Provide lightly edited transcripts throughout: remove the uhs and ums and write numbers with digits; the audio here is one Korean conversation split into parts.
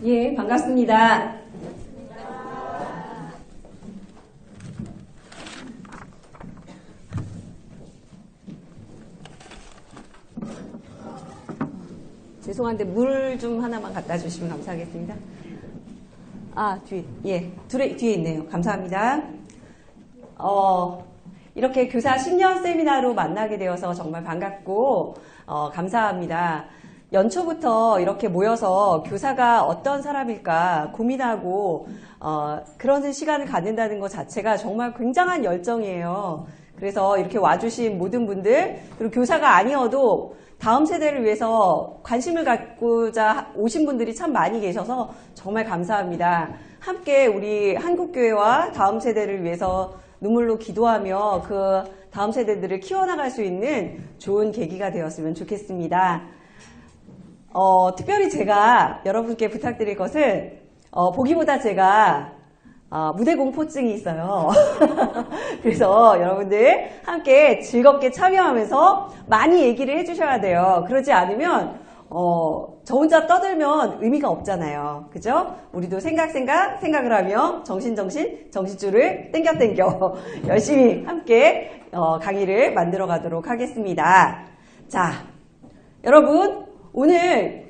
예, 반갑습니다. 죄송한데 물 좀 하나만 갖다 주시면 감사하겠습니다. 아, 뒤에 있네요. 감사합니다. 이렇게 교사 10년 세미나로 만나게 되어서 정말 반갑고 감사합니다. 연초부터 이렇게 모여서 교사가 어떤 사람일까 고민하고 그런 시간을 갖는다는 것 자체가 정말 굉장한 열정이에요. 그래서 이렇게 와주신 모든 분들, 그리고 교사가 아니어도 다음 세대를 위해서 관심을 갖고자 오신 분들이 참 많이 계셔서 정말 감사합니다. 함께 우리 한국교회와 다음 세대를 위해서 눈물로 기도하며 그 다음 세대들을 키워나갈 수 있는 좋은 계기가 되었으면 좋겠습니다. 특별히 제가 여러분께 부탁드릴 것은 보기보다 제가 무대 공포증이 있어요. 그래서 여러분들 함께 즐겁게 참여하면서 많이 얘기를 해주셔야 돼요. 그러지 않으면 저 혼자 떠들면 의미가 없잖아요. 그죠? 우리도 생각을 하며 정신줄을 땡겨 열심히 함께 강의를 만들어 가도록 하겠습니다. 자, 여러분 오늘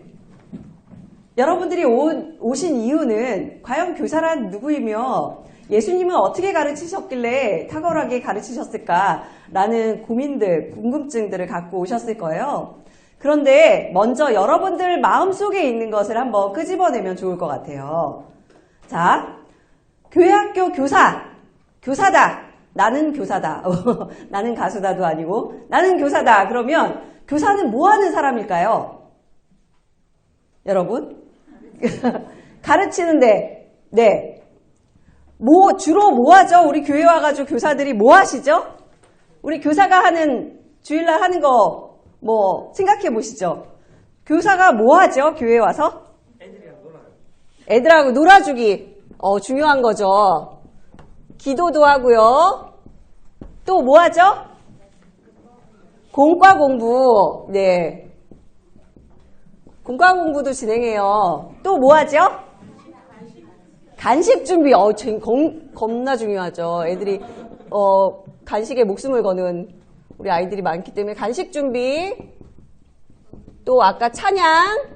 여러분들이 오신 이유는 과연 교사란 누구이며 예수님은 어떻게 가르치셨길래 탁월하게 가르치셨을까라는 고민들, 궁금증들을 갖고 오셨을 거예요. 그런데 먼저 여러분들 마음속에 있는 것을 한번 끄집어내면 좋을 것 같아요. 자, 교회학교 교사다. 나는 교사다. 나는 가수다도 아니고 나는 교사다. 그러면 교사는 뭐 하는 사람일까요? 여러분? 가르치는데, 네. 주로 뭐 하죠? 우리 교회 와가지고 교사들이 뭐 하시죠? 우리 교사가 주일날 하는 거, 생각해 보시죠. 교사가 뭐 하죠? 교회에 와서? 애들이랑 놀아요. 애들하고 놀아주기. 중요한 거죠. 기도도 하고요. 또 뭐 하죠? 공과 공부. 네. 공과 공부도 진행해요. 또 뭐 하죠? 간식 준비. 겁나 중요하죠. 애들이, 간식에 목숨을 거는 우리 아이들이 많기 때문에 간식 준비. 또 아까 찬양.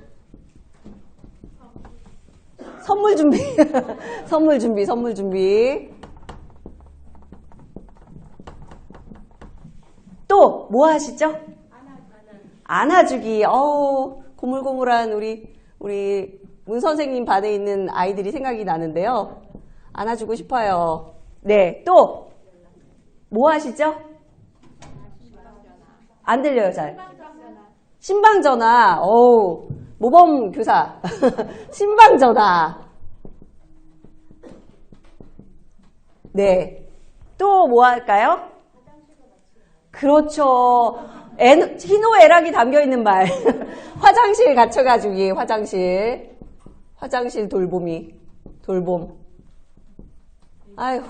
선물 준비. 선물 준비. 또 뭐 하시죠? 안아주기. 고물고물한 우리 문 선생님 반에 있는 아이들이 생각이 나는데요. 안아주고 싶어요. 네, 또 뭐 하시죠? 안 들려요, 잘. 신방전화. 모범 교사. 신방전화. 네. 또 뭐 할까요? 그렇죠. 희노애락이 담겨있는 말. 화장실 갖춰가지기, 화장실 돌봄. 아휴.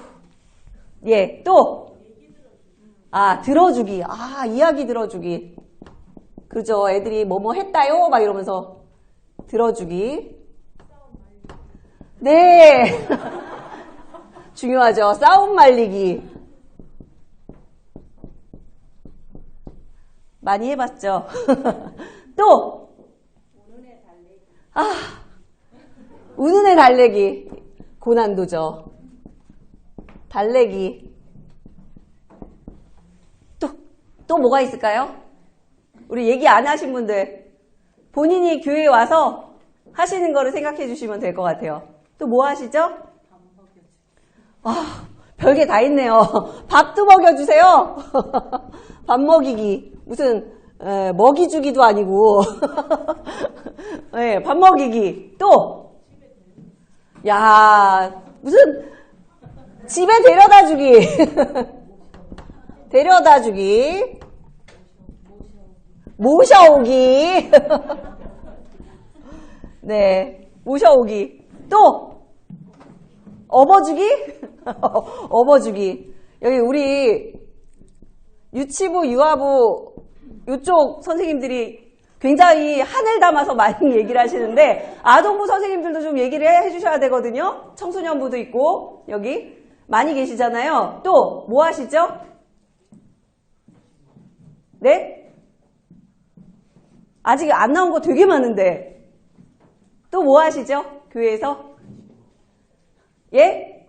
예, 또. 들어주기. 이야기 들어주기. 그죠. 애들이 뭐뭐 했다요? 막 이러면서 들어주기. 네. 중요하죠. 싸움 말리기. 많이 해봤죠. 또 우는애 달래기 고난도죠. 달래기. 또 뭐가 있을까요? 우리 얘기 안 하신 분들 본인이 교회에 와서 하시는 거를 생각해 주시면 될 것 같아요. 또 뭐 하시죠? 별게 다 있네요. 밥도 먹여주세요. 밥 먹이기. 무슨 먹이 주기도 아니고 네, 밥 먹이기. 또 무슨 집에 데려다 주기 모셔오기 네, 모셔오기. 또 업어주기. 여기 우리 유치부, 유아부 이쪽 선생님들이 굉장히 한을 담아서 많이 얘기를 하시는데 아동부 선생님들도 좀 얘기를 해주셔야 되거든요. 청소년부도 있고 여기 많이 계시잖아요. 또 뭐 하시죠? 네? 아직 안 나온 거 되게 많은데 또 뭐 하시죠? 교회에서? 예?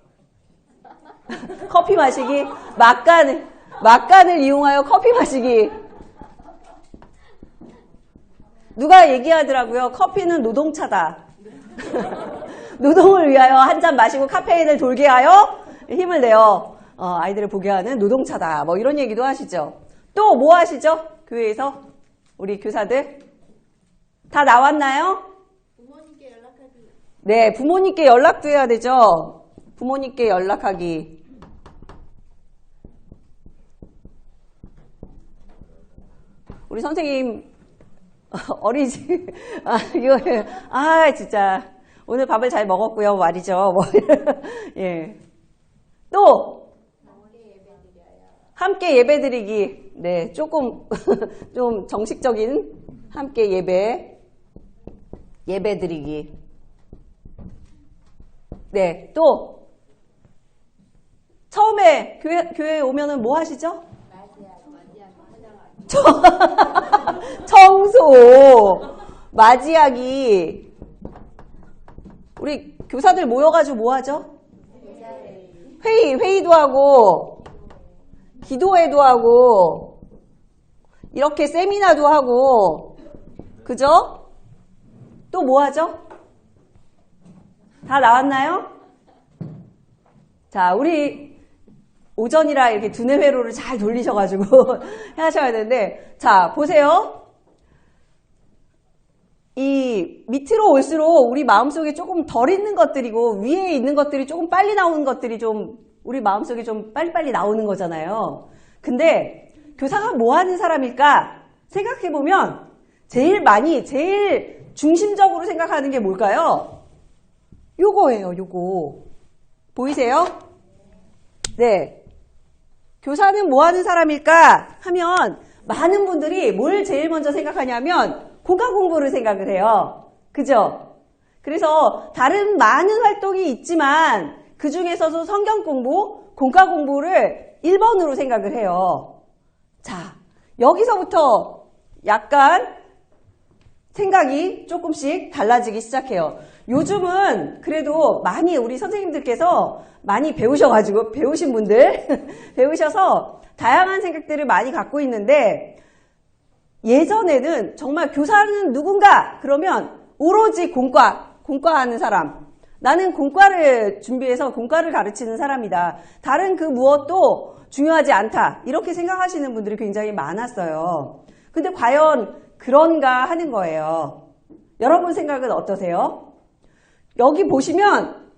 커피 마시기? 막간을 이용하여 커피 마시기. 누가 얘기하더라고요. 커피는 노동차다. 노동을 위하여 한 잔 마시고 카페인을 돌게 하여 힘을 내어 아이들을 보게 하는 노동차다. 뭐 이런 얘기도 하시죠. 또 뭐 하시죠? 교회에서? 우리 교사들? 다 나왔나요? 부모님께 연락하기. 네, 부모님께 연락도 해야 되죠. 부모님께 연락하기. 우리 선생님 어린이집 이거 진짜 오늘 밥을 잘 먹었고요 말이죠. 뭐 예. 또 함께 예배드리기. 네, 조금 좀 정식적인 함께 예배드리기. 네, 또 처음에 교회에 오면은 뭐 하시죠? 청소, 맞이하기. 우리 교사들 모여가지고 뭐 하죠? 회의도 하고, 기도회도 하고, 이렇게 세미나도 하고, 그죠? 또 뭐 하죠? 다 나왔나요? 자, 우리 오전이라 이렇게 두뇌 회로를 잘 돌리셔가지고 하셔야 되는데, 자, 보세요. 이 밑으로 올수록 우리 마음속에 조금 덜 있는 것들이고 위에 있는 것들이 조금 빨리 나오는 것들이 좀 우리 마음속에 좀 빨리빨리 나오는 거잖아요. 근데 교사가 뭐 하는 사람일까 생각해보면 제일 중심적으로 생각하는 게 뭘까요? 요거예요, 요거. 보이세요? 네. 교사는 뭐 하는 사람일까 하면 많은 분들이 뭘 제일 먼저 생각하냐면 고가 공부를 생각을 해요. 그죠? 그래서 다른 많은 활동이 있지만 그 중에서도 성경 공부, 공과 공부를 1번으로 생각을 해요. 자, 여기서부터 약간 생각이 조금씩 달라지기 시작해요. 요즘은 그래도 많이 우리 선생님들께서 많이 배우셔가지고 배우신 분들 배우셔서 다양한 생각들을 많이 갖고 있는데 예전에는 정말 교사는 누군가 그러면 오로지 공과하는 사람, 나는 공과를 준비해서 공과를 가르치는 사람이다. 다른 그 무엇도 중요하지 않다. 이렇게 생각하시는 분들이 굉장히 많았어요. 근데 과연 그런가 하는 거예요. 여러분 생각은 어떠세요? 여기 보시면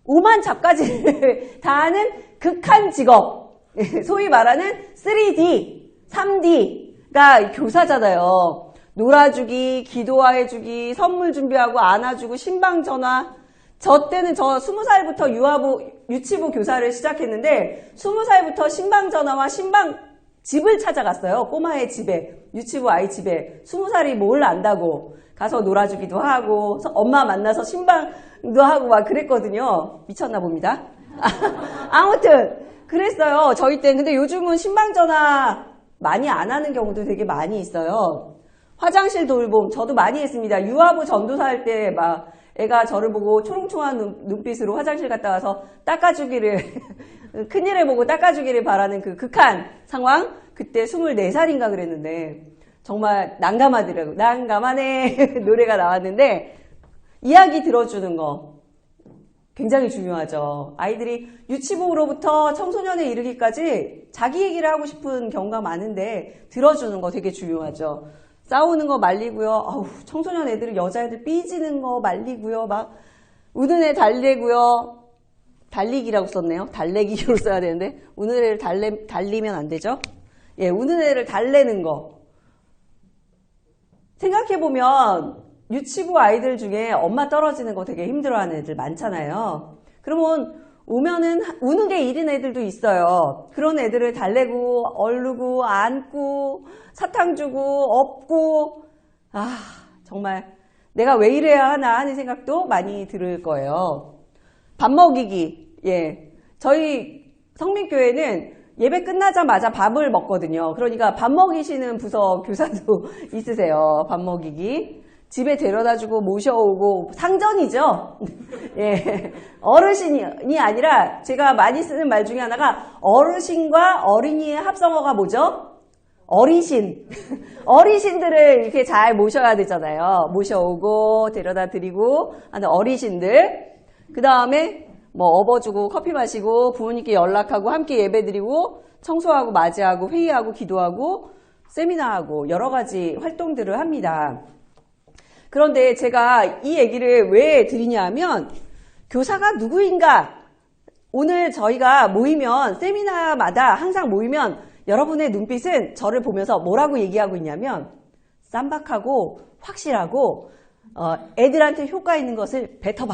오만 잡가지를 다 하는 극한 직업, 소위 말하는 3D, 3D가 교사잖아요. 놀아주기, 기도해주기, 선물 준비하고 안아주고, 신방 전화. 저 때는 저 20살부터 유치부 교사를 시작했는데 20살부터 신방 전화와 신방 집을 찾아갔어요. 꼬마의 집에, 유치부 아이 집에. 20살이 뭘 안다고 가서 놀아주기도 하고 엄마 만나서 신방도 하고 막 그랬거든요. 미쳤나 봅니다. 아무튼 그랬어요. 저희 때는. 근데 요즘은 신방 전화 많이 안 하는 경우도 되게 많이 있어요. 화장실 돌봄 저도 많이 했습니다. 유아부 전도사 할 때 막 애가 저를 보고 초롱초롱한 눈빛으로 화장실 갔다 와서 닦아주기를 큰일을 보고 닦아주기를 바라는 그 극한 상황. 그때 24살인가 그랬는데 정말 난감하더라고요. 난감하네 노래가 나왔는데 이야기 들어주는 거 굉장히 중요하죠. 아이들이 유치부로부터 청소년에 이르기까지 자기 얘기를 하고 싶은 경우가 많은데 들어주는 거 되게 중요하죠. 싸우는 거 말리고요. 청소년 애들은 여자애들 삐지는 거 말리고요. 막 우는 애 달래고요. 달리기라고 썼네요. 달래기로 써야 되는데 우는 애를 달리면 안 되죠. 예, 우는 애를 달래는 거. 생각해보면 유치부 아이들 중에 엄마 떨어지는 거 되게 힘들어하는 애들 많잖아요. 그러면 오면은 우는 게 일인 애들도 있어요. 그런 애들을 달래고 얼르고 안고 사탕 주고 업고 정말 내가 왜 이래야 하나 하는 생각도 많이 들을 거예요. 밥 먹이기. 예. 저희 성민교회는 예배 끝나자마자 밥을 먹거든요. 그러니까 밥 먹이시는 부서 교사도 있으세요. 밥 먹이기. 집에 데려다주고 모셔오고 상전이죠. 예. 어르신이 아니라 제가 많이 쓰는 말 중에 하나가 어르신과 어린이의 합성어가 뭐죠? 어리신. 어리신들을 이렇게 잘 모셔야 되잖아요. 모셔오고 데려다 드리고 하는 어리신들. 그 다음에 뭐 업어주고 커피 마시고 부모님께 연락하고 함께 예배드리고 청소하고 맞이하고 회의하고 기도하고 세미나하고 여러 가지 활동들을 합니다. 그런데 제가 이 얘기를 왜 드리냐 하면 교사가 누구인가? 오늘 저희가 모이면 세미나마다 항상 모이면 여러분의 눈빛은 저를 보면서 뭐라고 얘기하고 있냐면 쌈박하고 확실하고 애들한테 효과 있는 것을 뱉어봐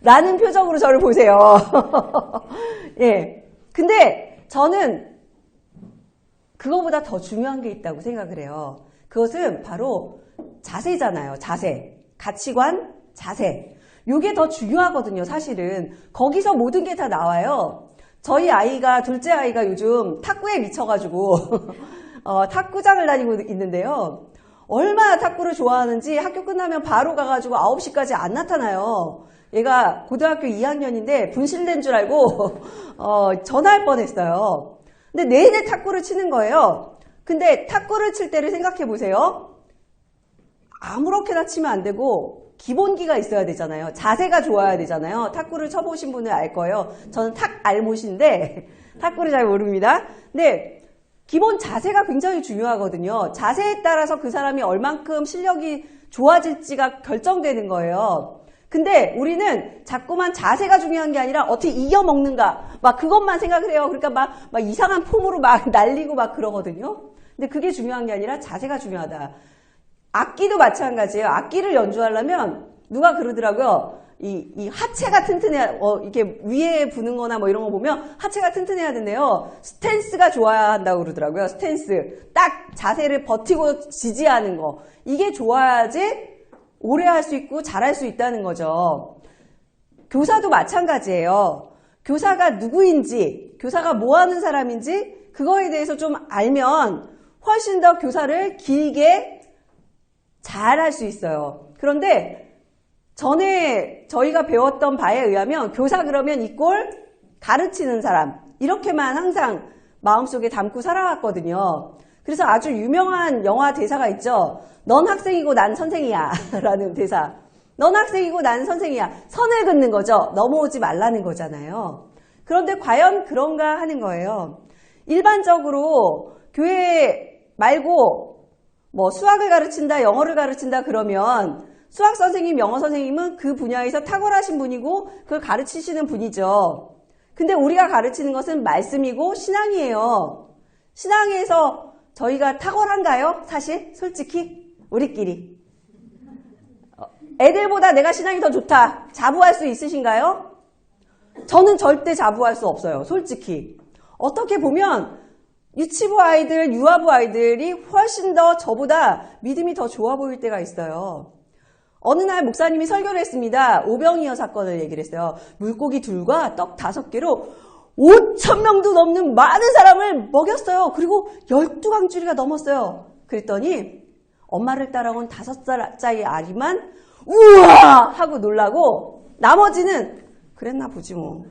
라는 표정으로 저를 보세요. 예. 근데 저는 그거보다 더 중요한 게 있다고 생각을 해요. 그것은 바로 자세잖아요. 자세. 가치관, 자세. 이게 더 중요하거든요. 사실은. 거기서 모든 게 다 나와요. 저희 아이가, 둘째 아이가 요즘 탁구에 미쳐가지고 탁구장을 다니고 있는데요. 얼마나 탁구를 좋아하는지 학교 끝나면 바로 가가지고 9시까지 안 나타나요. 얘가 고등학교 2학년인데 분실된 줄 알고 전화할 뻔했어요. 근데 내내 탁구를 치는 거예요. 근데 탁구를 칠 때를 생각해 보세요. 아무렇게나 치면 안 되고 기본기가 있어야 되잖아요. 자세가 좋아야 되잖아요. 탁구를 쳐보신 분은 알 거예요. 저는 알못인데 탁구를 잘 모릅니다. 근데 기본 자세가 굉장히 중요하거든요. 자세에 따라서 그 사람이 얼만큼 실력이 좋아질지가 결정되는 거예요. 근데 우리는 자꾸만 자세가 중요한 게 아니라 어떻게 이겨먹는가 막 그것만 생각을 해요. 그러니까 막 이상한 폼으로 막 날리고 막 그러거든요. 근데 그게 중요한 게 아니라 자세가 중요하다. 악기도 마찬가지예요. 악기를 연주하려면 누가 그러더라고요. 이 하체가 튼튼해야 이렇게 위에 부는 거나 뭐 이런 거 보면 하체가 튼튼해야 된대요. 스탠스가 좋아야 한다고 그러더라고요. 스탠스. 딱 자세를 버티고 지지하는 거. 이게 좋아야지 오래 할 수 있고 잘할 수 있다는 거죠. 교사도 마찬가지예요. 교사가 누구인지, 교사가 뭐 하는 사람인지 그거에 대해서 좀 알면 훨씬 더 교사를 길게 잘 할 수 있어요. 그런데 전에 저희가 배웠던 바에 의하면 교사 그러면 이꼴 가르치는 사람 이렇게만 항상 마음속에 담고 살아왔거든요. 그래서 아주 유명한 영화 대사가 있죠. 넌 학생이고 난 선생이야 라는 대사. 넌 학생이고 난 선생이야. 선을 긋는 거죠. 넘어오지 말라는 거잖아요. 그런데 과연 그런가 하는 거예요. 일반적으로 교회 말고 뭐 수학을 가르친다, 영어를 가르친다 그러면 수학 선생님, 영어 선생님은 그 분야에서 탁월하신 분이고 그걸 가르치시는 분이죠. 근데 우리가 가르치는 것은 말씀이고 신앙이에요. 신앙에서 저희가 탁월한가요? 사실 솔직히 우리끼리. 애들보다 내가 신앙이 더 좋다. 자부할 수 있으신가요? 저는 절대 자부할 수 없어요. 솔직히. 어떻게 보면 유치부 아이들, 유아부 아이들이 훨씬 더 저보다 믿음이 더 좋아 보일 때가 있어요. 어느 날 목사님이 설교를 했습니다. 오병이어 사건을 얘기를 했어요. 물고기 둘과 떡 5개로 5,000명도 넘는 많은 사람을 먹였어요. 그리고 12강줄이가 넘었어요. 그랬더니 엄마를 따라온 5살짜리 아이만 우와! 하고 놀라고 나머지는 그랬나 보지 뭐.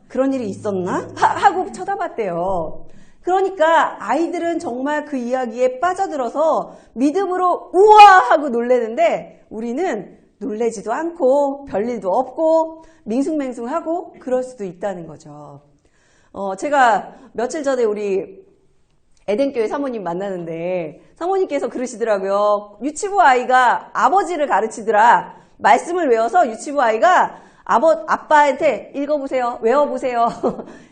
그런 일이 있었나? 하고 쳐다봤대요. 그러니까 아이들은 정말 그 이야기에 빠져들어서 믿음으로 우와 하고 놀래는데 우리는 놀래지도 않고 별일도 없고 밍숭맹숭하고 그럴 수도 있다는 거죠. 제가 며칠 전에 우리 에덴교회 사모님 만나는데 사모님께서 그러시더라고요. 유치부 아이가 아버지를 가르치더라. 말씀을 외워서 유치부 아이가 아빠한테 읽어보세요. 외워보세요.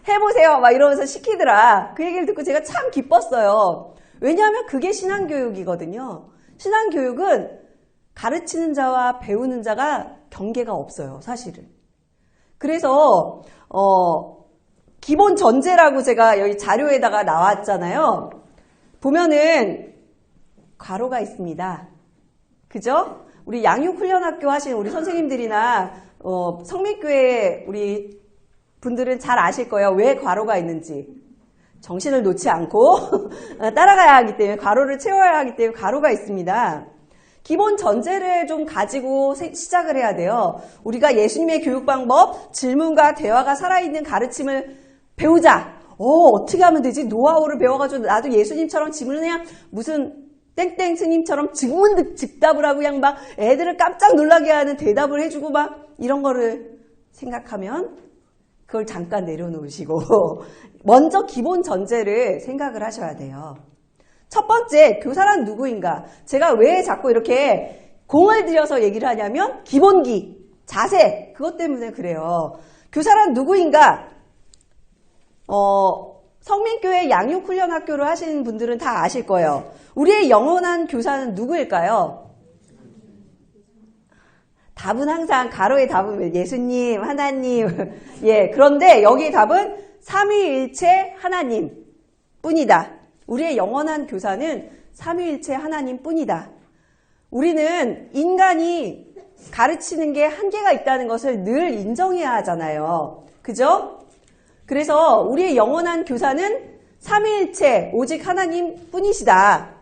해보세요. 막 이러면서 시키더라. 그 얘기를 듣고 제가 참 기뻤어요. 왜냐하면 그게 신앙교육이거든요. 신앙교육은 가르치는 자와 배우는 자가 경계가 없어요. 사실은. 그래서 기본 전제라고 제가 여기 자료에다가 나왔잖아요. 보면은 괄호가 있습니다. 그죠? 우리 양육훈련학교 하신 우리 선생님들이나 성민교회 우리 분들은 잘 아실 거예요. 왜 괄호가 있는지. 정신을 놓지 않고 따라가야 하기 때문에, 괄호를 채워야 하기 때문에 괄호가 있습니다. 기본 전제를 좀 가지고 시작을 해야 돼요. 우리가 예수님의 교육 방법, 질문과 대화가 살아있는 가르침을 배우자. 어떻게 하면 되지? 노하우를 배워가지고 나도 예수님처럼 질문을 그냥 무슨 땡땡 스님처럼 즉답을 하고 그냥 막 애들을 깜짝 놀라게 하는 대답을 해주고 막 이런 거를 생각하면 그걸 잠깐 내려놓으시고 먼저 기본 전제를 생각을 하셔야 돼요. 첫 번째, 교사란 누구인가? 제가 왜 자꾸 이렇게 공을 들여서 얘기를 하냐면 기본기, 자세, 그것 때문에 그래요. 교사란 누구인가? 성민교회 양육훈련학교를 하시는 분들은 다 아실 거예요. 우리의 영원한 교사는 누구일까요? 답은 항상 가로의 답은 예수님, 하나님. 예, 그런데 여기의 답은 삼위일체 하나님 뿐이다. 우리의 영원한 교사는 삼위일체 하나님 뿐이다. 우리는 인간이 가르치는 게 한계가 있다는 것을 늘 인정해야 하잖아요. 그죠? 그래서 우리의 영원한 교사는 삼위일체 오직 하나님 뿐이시다.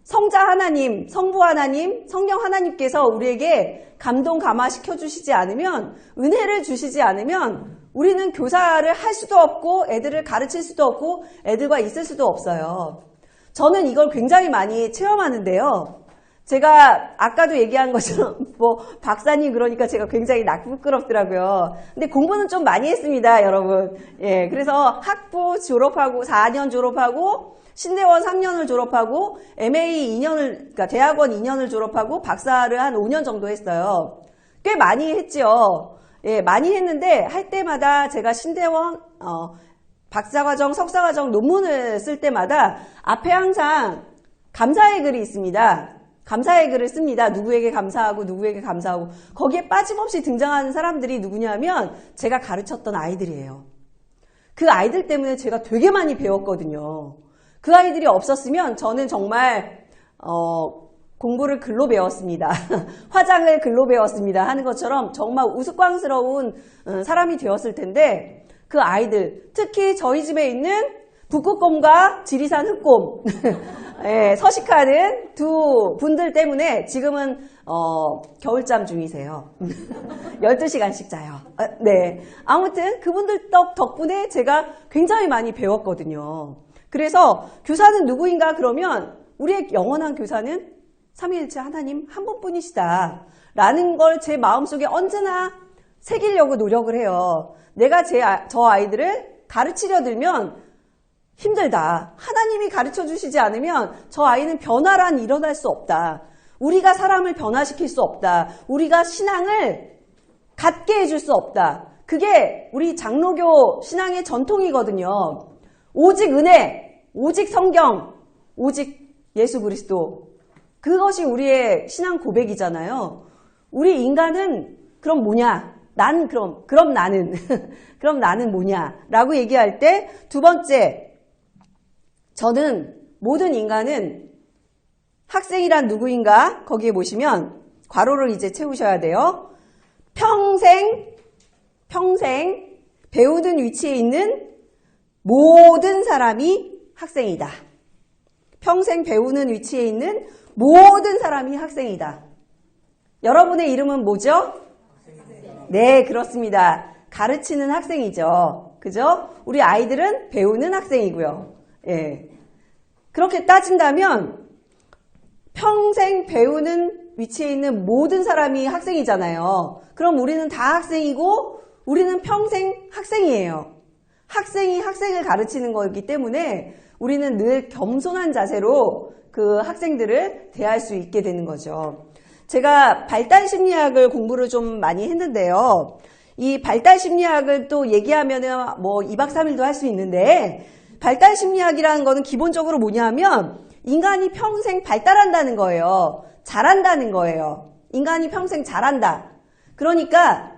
성자 하나님, 성부 하나님, 성령 하나님께서 우리에게 감동 감화시켜 주시지 않으면, 은혜를 주시지 않으면 우리는 교사를 할 수도 없고 애들을 가르칠 수도 없고 애들과 있을 수도 없어요. 저는 이걸 굉장히 많이 체험하는데요. 제가 아까도 얘기한 것처럼 박사님 그러니까 제가 굉장히 부끄럽더라고요. 근데 공부는 좀 많이 했습니다, 여러분. 예, 그래서 학부 졸업하고 4년 졸업하고 신대원 3년을 졸업하고 MA 2년을, 그러니까 대학원 2년을 졸업하고 박사를 한 5년 정도 했어요. 꽤 많이 했죠. 예, 많이 했는데 할 때마다 제가 신대원 박사과정, 석사과정 논문을 쓸 때마다 앞에 항상 감사의 글이 있습니다. 감사의 글을 씁니다. 누구에게 감사하고 누구에게 감사하고. 거기에 빠짐없이 등장하는 사람들이 누구냐면 제가 가르쳤던 아이들이에요. 그 아이들 때문에 제가 되게 많이 배웠거든요. 그 아이들이 없었으면 저는 정말 공부를 글로 배웠습니다. 화장을 글로 배웠습니다. 하는 것처럼 정말 우스꽝스러운 사람이 되었을 텐데 그 아이들, 특히 저희 집에 있는 북극곰과 지리산 흑곰 예, 서식하는 두 분들 때문에 지금은 겨울잠 중이세요. 12시간씩 자요. 네, 아무튼 그분들 덕분에 제가 굉장히 많이 배웠거든요. 그래서 교사는 누구인가 그러면 우리의 영원한 교사는 삼위일체 하나님 한 분뿐이시다 라는 걸 제 마음속에 언제나 새기려고 노력을 해요. 내가 저 아이들을 가르치려 들면 힘들다. 하나님이 가르쳐 주시지 않으면 저 아이는 변화란 일어날 수 없다. 우리가 사람을 변화시킬 수 없다. 우리가 신앙을 갖게 해줄 수 없다. 그게 우리 장로교 신앙의 전통이거든요. 오직 은혜, 오직 성경, 오직 예수 그리스도. 그것이 우리의 신앙 고백이잖아요. 우리 인간은 그럼 뭐냐? 그럼 나는 그럼 나는 뭐냐? 라고 얘기할 때 두 번째, 저는 모든 인간은 학생이란 누구인가? 거기에 보시면 괄호를 이제 채우셔야 돼요. 평생 배우는 위치에 있는 모든 사람이 학생이다. 평생 배우는 위치에 있는 모든 사람이 학생이다. 여러분의 이름은 뭐죠? 네, 그렇습니다. 가르치는 학생이죠. 그죠? 우리 아이들은 배우는 학생이고요. 예. 그렇게 따진다면 평생 배우는 위치에 있는 모든 사람이 학생이잖아요. 그럼 우리는 다 학생이고 우리는 평생 학생이에요. 학생이 학생을 가르치는 거기 때문에 우리는 늘 겸손한 자세로 그 학생들을 대할 수 있게 되는 거죠. 제가 발달심리학을 공부를 좀 많이 했는데요. 이 발달심리학을 또 얘기하면은 2박 3일도 할 수 있는데, 발달심리학이라는 거는 기본적으로 뭐냐면 인간이 평생 발달한다는 거예요. 자란다는 거예요. 인간이 평생 자란다. 그러니까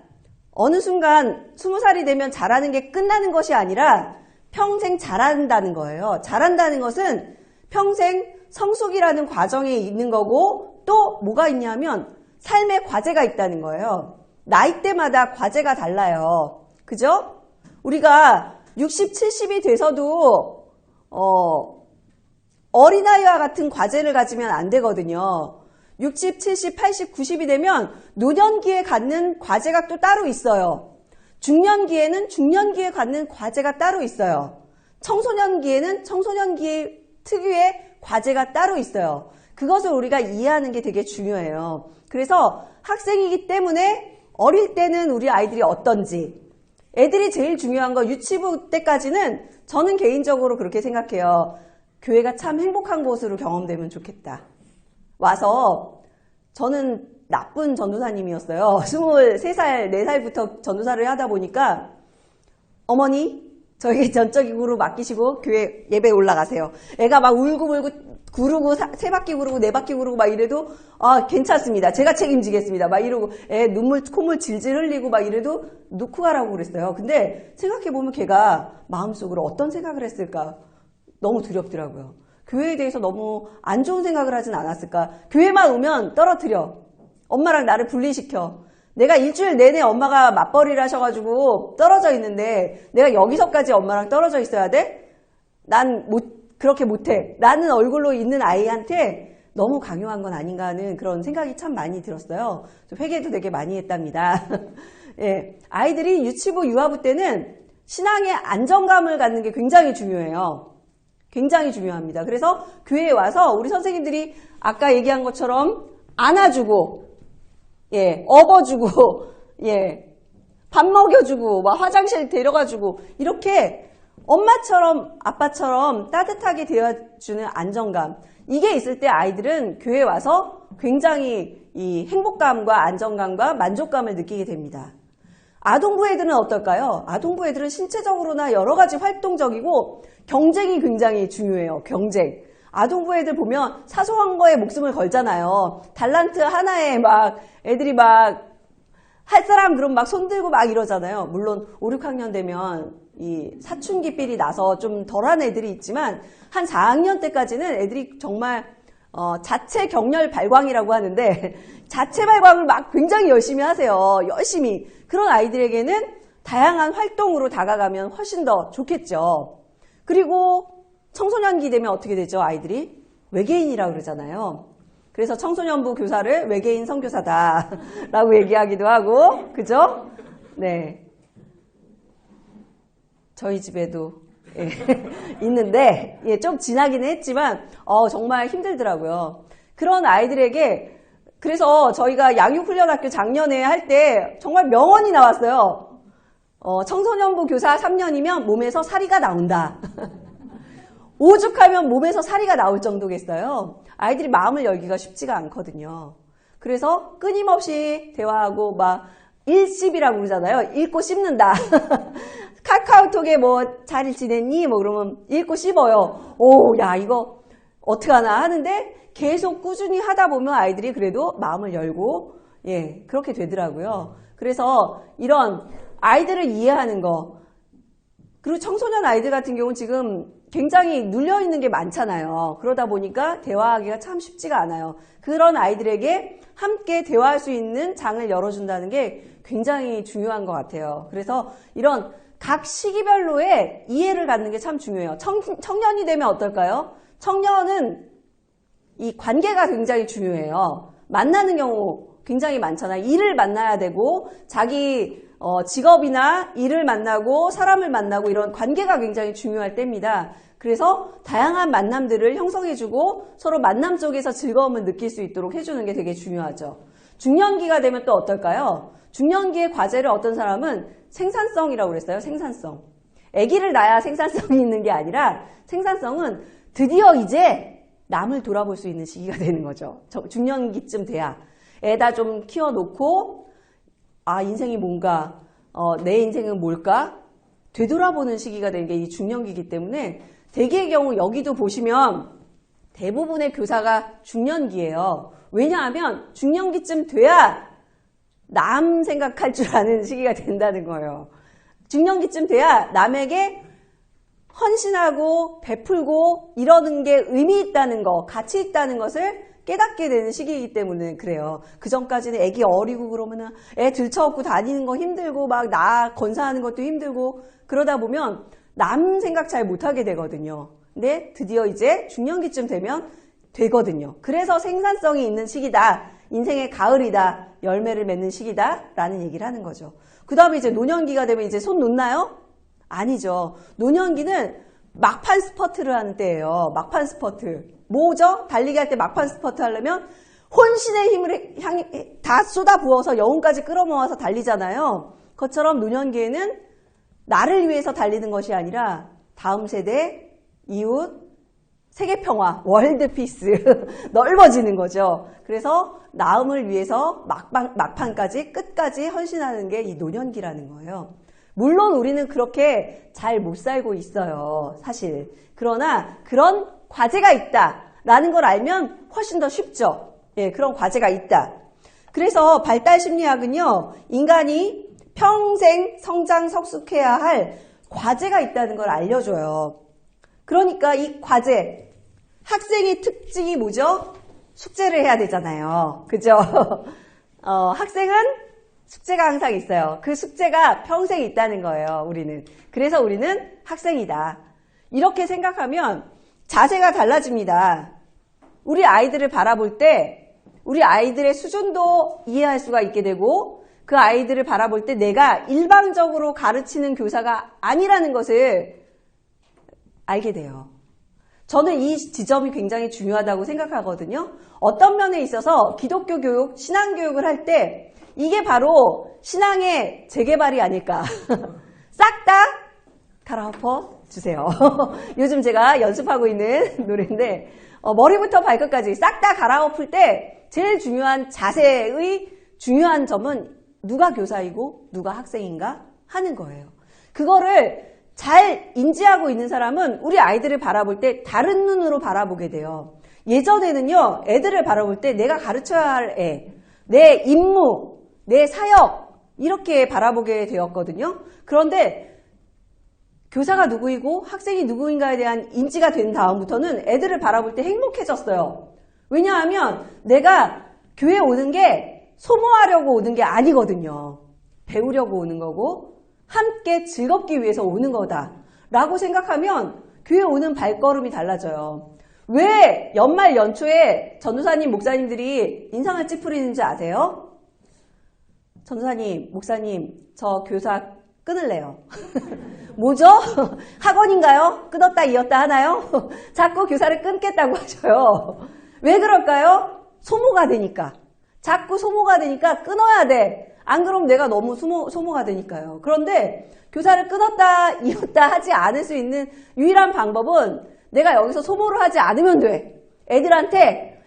어느 순간 20살이 되면 자라는 게 끝나는 것이 아니라 평생 자란다는 거예요. 자란다는 것은 평생 성숙이라는 과정에 있는 거고 또 뭐가 있냐면 삶의 과제가 있다는 거예요. 나이대마다 과제가 달라요. 그죠? 우리가 60, 70이 돼서도 어린아이와 같은 과제를 가지면 안 되거든요. 60, 70, 80, 90이 되면 노년기에 갖는 과제가 또 따로 있어요. 중년기에는 중년기에 갖는 과제가 따로 있어요. 청소년기에는 청소년기 특유의 과제가 따로 있어요. 그것을 우리가 이해하는 게 되게 중요해요. 그래서 학생이기 때문에 어릴 때는 우리 아이들이 어떤지, 애들이 제일 중요한 거 유치부 때까지는 저는 개인적으로 그렇게 생각해요. 교회가 참 행복한 곳으로 경험되면 좋겠다. 와서 저는 나쁜 전도사님이었어요. 23살, 4살부터 전도사를 하다 보니까 어머니 저에게 전적인 그룹 맡기시고 교회 예배에 올라가세요. 애가 막 울고 구르고 3바퀴 구르고 4바퀴 구르고 막 이래도 괜찮습니다. 제가 책임지겠습니다. 막 이러고 애 눈물 콧물 질질 흘리고 막 이래도 놓고 가라고 그랬어요. 근데 생각해보면 걔가 마음속으로 어떤 생각을 했을까? 너무 두렵더라고요. 교회에 대해서 너무 안 좋은 생각을 하진 않았을까? 교회만 오면 떨어뜨려. 엄마랑 나를 분리시켜. 내가 일주일 내내 엄마가 맞벌이를 하셔가지고 떨어져 있는데 내가 여기서까지 엄마랑 떨어져 있어야 돼? 난 그렇게 못해. 라는 얼굴로 있는 아이한테 너무 강요한 건 아닌가 하는 그런 생각이 참 많이 들었어요. 회개도 되게 많이 했답니다. 예, 아이들이 유치부, 유아부 때는 신앙의 안정감을 갖는 게 굉장히 중요해요. 굉장히 중요합니다. 그래서 교회에 와서 우리 선생님들이 아까 얘기한 것처럼 안아주고, 예, 업어주고, 예, 밥 먹여주고, 막 화장실 데려가주고, 이렇게 엄마처럼, 아빠처럼 따뜻하게 대해주는 안정감. 이게 있을 때 아이들은 교회에 와서 굉장히 이 행복감과 안정감과 만족감을 느끼게 됩니다. 아동부 애들은 어떨까요? 아동부 애들은 신체적으로나 여러 가지 활동적이고 경쟁이 굉장히 중요해요. 경쟁. 아동부 애들 보면 사소한 거에 목숨을 걸잖아요. 달란트 하나에 막 애들이 막 할 사람 그럼 막 손들고 막 이러잖아요. 물론 5, 6학년 되면 이 사춘기 삘이 나서 좀 덜한 애들이 있지만 한 4학년 때까지는 애들이 정말 자체 격렬 발광이라고 하는데 자체 발광을 막 굉장히 열심히 하세요. 열심히. 그런 아이들에게는 다양한 활동으로 다가가면 훨씬 더 좋겠죠. 그리고 청소년기 되면 어떻게 되죠? 아이들이 외계인이라고 그러잖아요. 그래서 청소년부 교사를 외계인 선교사다라고 얘기하기도 하고, 그죠? 네. 저희 집에도 예, 있는데 좀 지나기는 했지만 정말 힘들더라고요. 그런 아이들에게 그래서 저희가 양육훈련학교 작년에 할 때 정말 명언이 나왔어요. 청소년부 교사 3년이면 몸에서 사리가 나온다. 오죽하면 몸에서 사리가 나올 정도겠어요. 아이들이 마음을 열기가 쉽지가 않거든요. 그래서 끊임없이 대화하고 막 일씹이라고 그러잖아요. 읽고 씹는다. 카카오톡에 뭐 잘 지냈니? 뭐 그러면 읽고 씹어요. 오, 야 이거 어떡하나 하는데 계속 꾸준히 하다 보면 아이들이 그래도 마음을 열고 예 그렇게 되더라고요. 그래서 이런 아이들을 이해하는 거 그리고 청소년 아이들 같은 경우는 지금 굉장히 눌려있는 게 많잖아요. 그러다 보니까 대화하기가 참 쉽지가 않아요. 그런 아이들에게 함께 대화할 수 있는 장을 열어준다는 게 굉장히 중요한 것 같아요. 그래서 이런 각 시기별로의 이해를 갖는 게 참 중요해요. 청년이 되면 어떨까요? 청년은 이 관계가 굉장히 중요해요. 만나는 경우 굉장히 많잖아요. 일을 만나야 되고 자기 직업이나 일을 만나고 사람을 만나고 이런 관계가 굉장히 중요할 때입니다. 그래서 다양한 만남들을 형성해주고 서로 만남 속에서 즐거움을 느낄 수 있도록 해주는 게 되게 중요하죠. 중년기가 되면 또 어떨까요? 중년기의 과제를 어떤 사람은 생산성이라고 그랬어요. 생산성. 아기를 낳아야 생산성이 있는 게 아니라 생산성은 드디어 이제 남을 돌아볼 수 있는 시기가 되는 거죠. 중년기쯤 돼야. 애다 좀 키워놓고 아 인생이 뭔가 내 인생은 뭘까? 되돌아보는 시기가 되는 게 이 중년기이기 때문에 대개의 경우 여기도 보시면 대부분의 교사가 중년기예요. 왜냐하면 중년기쯤 돼야 남 생각할 줄 아는 시기가 된다는 거예요. 중년기쯤 돼야 남에게 헌신하고 베풀고 이러는 게 의미 있다는 거, 가치 있다는 것을 깨닫게 되는 시기이기 때문에 그래요. 그 전까지는 애기 어리고 그러면은 애 들쳐업고 다니는 거 힘들고 막 나 건사하는 것도 힘들고 그러다 보면 남 생각 잘 못하게 되거든요. 근데 드디어 이제 중년기쯤 되면 되거든요. 그래서 생산성이 있는 시기다. 인생의 가을이다. 열매를 맺는 시기다. 라는 얘기를 하는 거죠. 그 다음에 이제 노년기가 되면 이제 손 놓나요? 아니죠. 노년기는 막판 스퍼트를 하는 때예요. 막판 스퍼트. 뭐죠? 달리기 할 때 막판 스퍼트 하려면 혼신의 힘을 다 쏟아부어서 영혼까지 끌어모아서 달리잖아요. 그것처럼 노년기에는 나를 위해서 달리는 것이 아니라 다음 세대, 이웃, 세계평화, 월드피스 넓어지는 거죠. 그래서 나음을 위해서 막판까지 끝까지 헌신하는 게 이 노년기라는 거예요. 물론 우리는 그렇게 잘 못 살고 있어요. 사실. 그러나 그런 과제가 있다라는 걸 알면 훨씬 더 쉽죠. 예, 그런 과제가 있다. 그래서 발달심리학은요. 인간이 평생 성장 성숙해야 할 과제가 있다는 걸 알려줘요. 그러니까 이 과제, 학생의 특징이 뭐죠? 숙제를 해야 되잖아요. 그죠? 학생은 숙제가 항상 있어요. 그 숙제가 평생 있다는 거예요, 우리는. 그래서 우리는 학생이다. 이렇게 생각하면 자세가 달라집니다. 우리 아이들을 바라볼 때 우리 아이들의 수준도 이해할 수가 있게 되고 그 아이들을 바라볼 때 내가 일방적으로 가르치는 교사가 아니라는 것을 알게 돼요. 저는 이 지점이 굉장히 중요하다고 생각하거든요. 어떤 면에 있어서 기독교 교육, 신앙 교육을 할 때 이게 바로 신앙의 재개발이 아닐까. 싹 다 갈아엎어 주세요. 요즘 제가 연습하고 있는 노래인데 머리부터 발끝까지 싹 다 갈아엎을 때 제일 중요한 자세의 중요한 점은 누가 교사이고 누가 학생인가 하는 거예요. 그거를 잘 인지하고 있는 사람은 우리 아이들을 바라볼 때 다른 눈으로 바라보게 돼요. 예전에는요, 애들을 바라볼 때 내가 가르쳐야 할 애, 내 임무, 내 사역, 이렇게 바라보게 되었거든요. 그런데 교사가 누구이고 학생이 누구인가에 대한 인지가 된 다음부터는 애들을 바라볼 때 행복해졌어요. 왜냐하면 내가 교회에 오는 게 소모하려고 오는 게 아니거든요. 배우려고 오는 거고 함께 즐겁기 위해서 오는 거다 라고 생각하면 교회에 오는 발걸음이 달라져요. 왜 연말 연초에 전도사님, 목사님들이 인상을 찌푸리는지 아세요? 전도사님, 목사님, 저 교사 끊을래요. 뭐죠? 학원인가요? 끊었다 이었다 하나요? 자꾸 교사를 끊겠다고 하셔요. 왜 그럴까요? 소모가 되니까. 자꾸 소모가 되니까 끊어야 돼. 안 그러면 내가 너무 소모가 되니까요. 그런데 교사를 끊었다 이었다 하지 않을 수 있는 유일한 방법은 내가 여기서 소모를 하지 않으면 돼.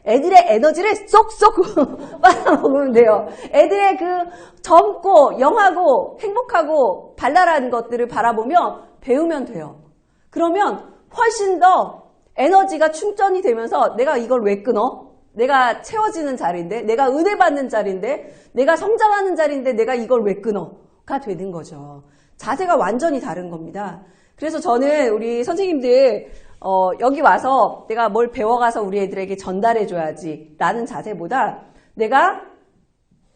애들의 에너지를 쏙쏙 빨아먹으면 돼요. 애들의 그 젊고 영하고 행복하고 발랄한 것들을 바라보며 배우면 돼요. 그러면 훨씬 더 에너지가 충전이 되면서 내가 이걸 왜 끊어? 내가 채워지는 자리인데, 내가 은혜 받는 자리인데, 내가 성장하는 자리인데 내가 이걸 왜 끊어? 가 되는 거죠. 자세가 완전히 다른 겁니다. 그래서 저는 우리 선생님들 여기 와서 내가 뭘 배워가서 우리 애들에게 전달해줘야지 라는 자세보다 내가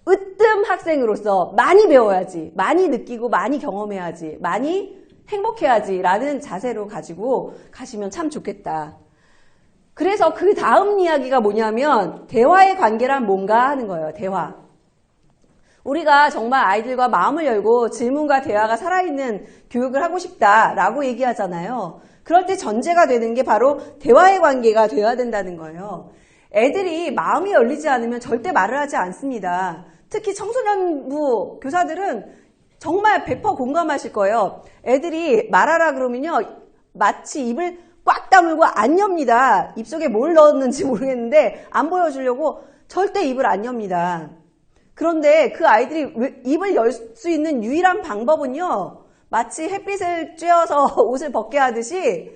으뜸 학생으로서 많이 배워야지, 많이 느끼고 많이 경험해야지, 많이 행복해야지 라는 자세로 가지고 가시면 참 좋겠다. 그래서 그 다음 이야기가 뭐냐면 대화의 관계란 뭔가 하는 거예요. 대화. 우리가 정말 아이들과 마음을 열고 질문과 대화가 살아있는 교육을 하고 싶다라고 얘기하잖아요. 그럴 때 전제가 되는 게 바로 대화의 관계가 되어야 된다는 거예요. 애들이 마음이 열리지 않으면 절대 말을 하지 않습니다. 특히 청소년부 교사들은 정말 100% 공감하실 거예요. 애들이 말하라 그러면요. 마치 입을 꽉 다물고 안 엽니다. 입속에 뭘 넣었는지 모르겠는데 안 보여주려고 절대 입을 안 엽니다. 그런데 그 아이들이 입을 열 수 있는 유일한 방법은요. 마치 햇빛을 쬐어서 옷을 벗게 하듯이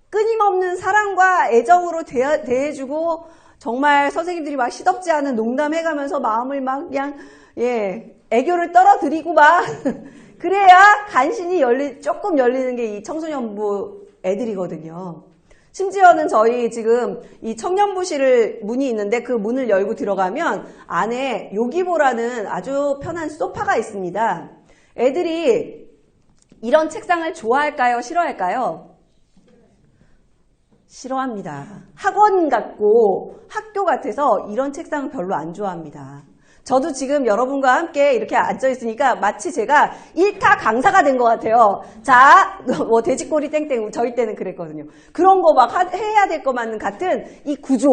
끊임없는 사랑과 애정으로 대해주고 정말 선생님들이 막 시덥지 않은 농담해가면서 마음을 막 그냥 애교를 떨어뜨리고 막 그래야 간신히 조금 열리는 게 이 청소년부 애들이거든요. 심지어는 저희 지금 이 청년부실 문이 있는데 그 문을 열고 들어가면 안에 요기보라는 아주 편한 소파가 있습니다. 애들이 이런 책상을 좋아할까요? 싫어할까요? 싫어합니다. 학원 같고 학교 같아서 이런 책상은 별로 안 좋아합니다. 저도 지금 여러분과 함께 이렇게 앉아있으니까 마치 제가 1타 강사가 된 것 같아요. 자, 뭐 돼지꼬리 땡땡 저희 때는 그랬거든요. 그런 거 막 해야 될 것만 같은 이 구조,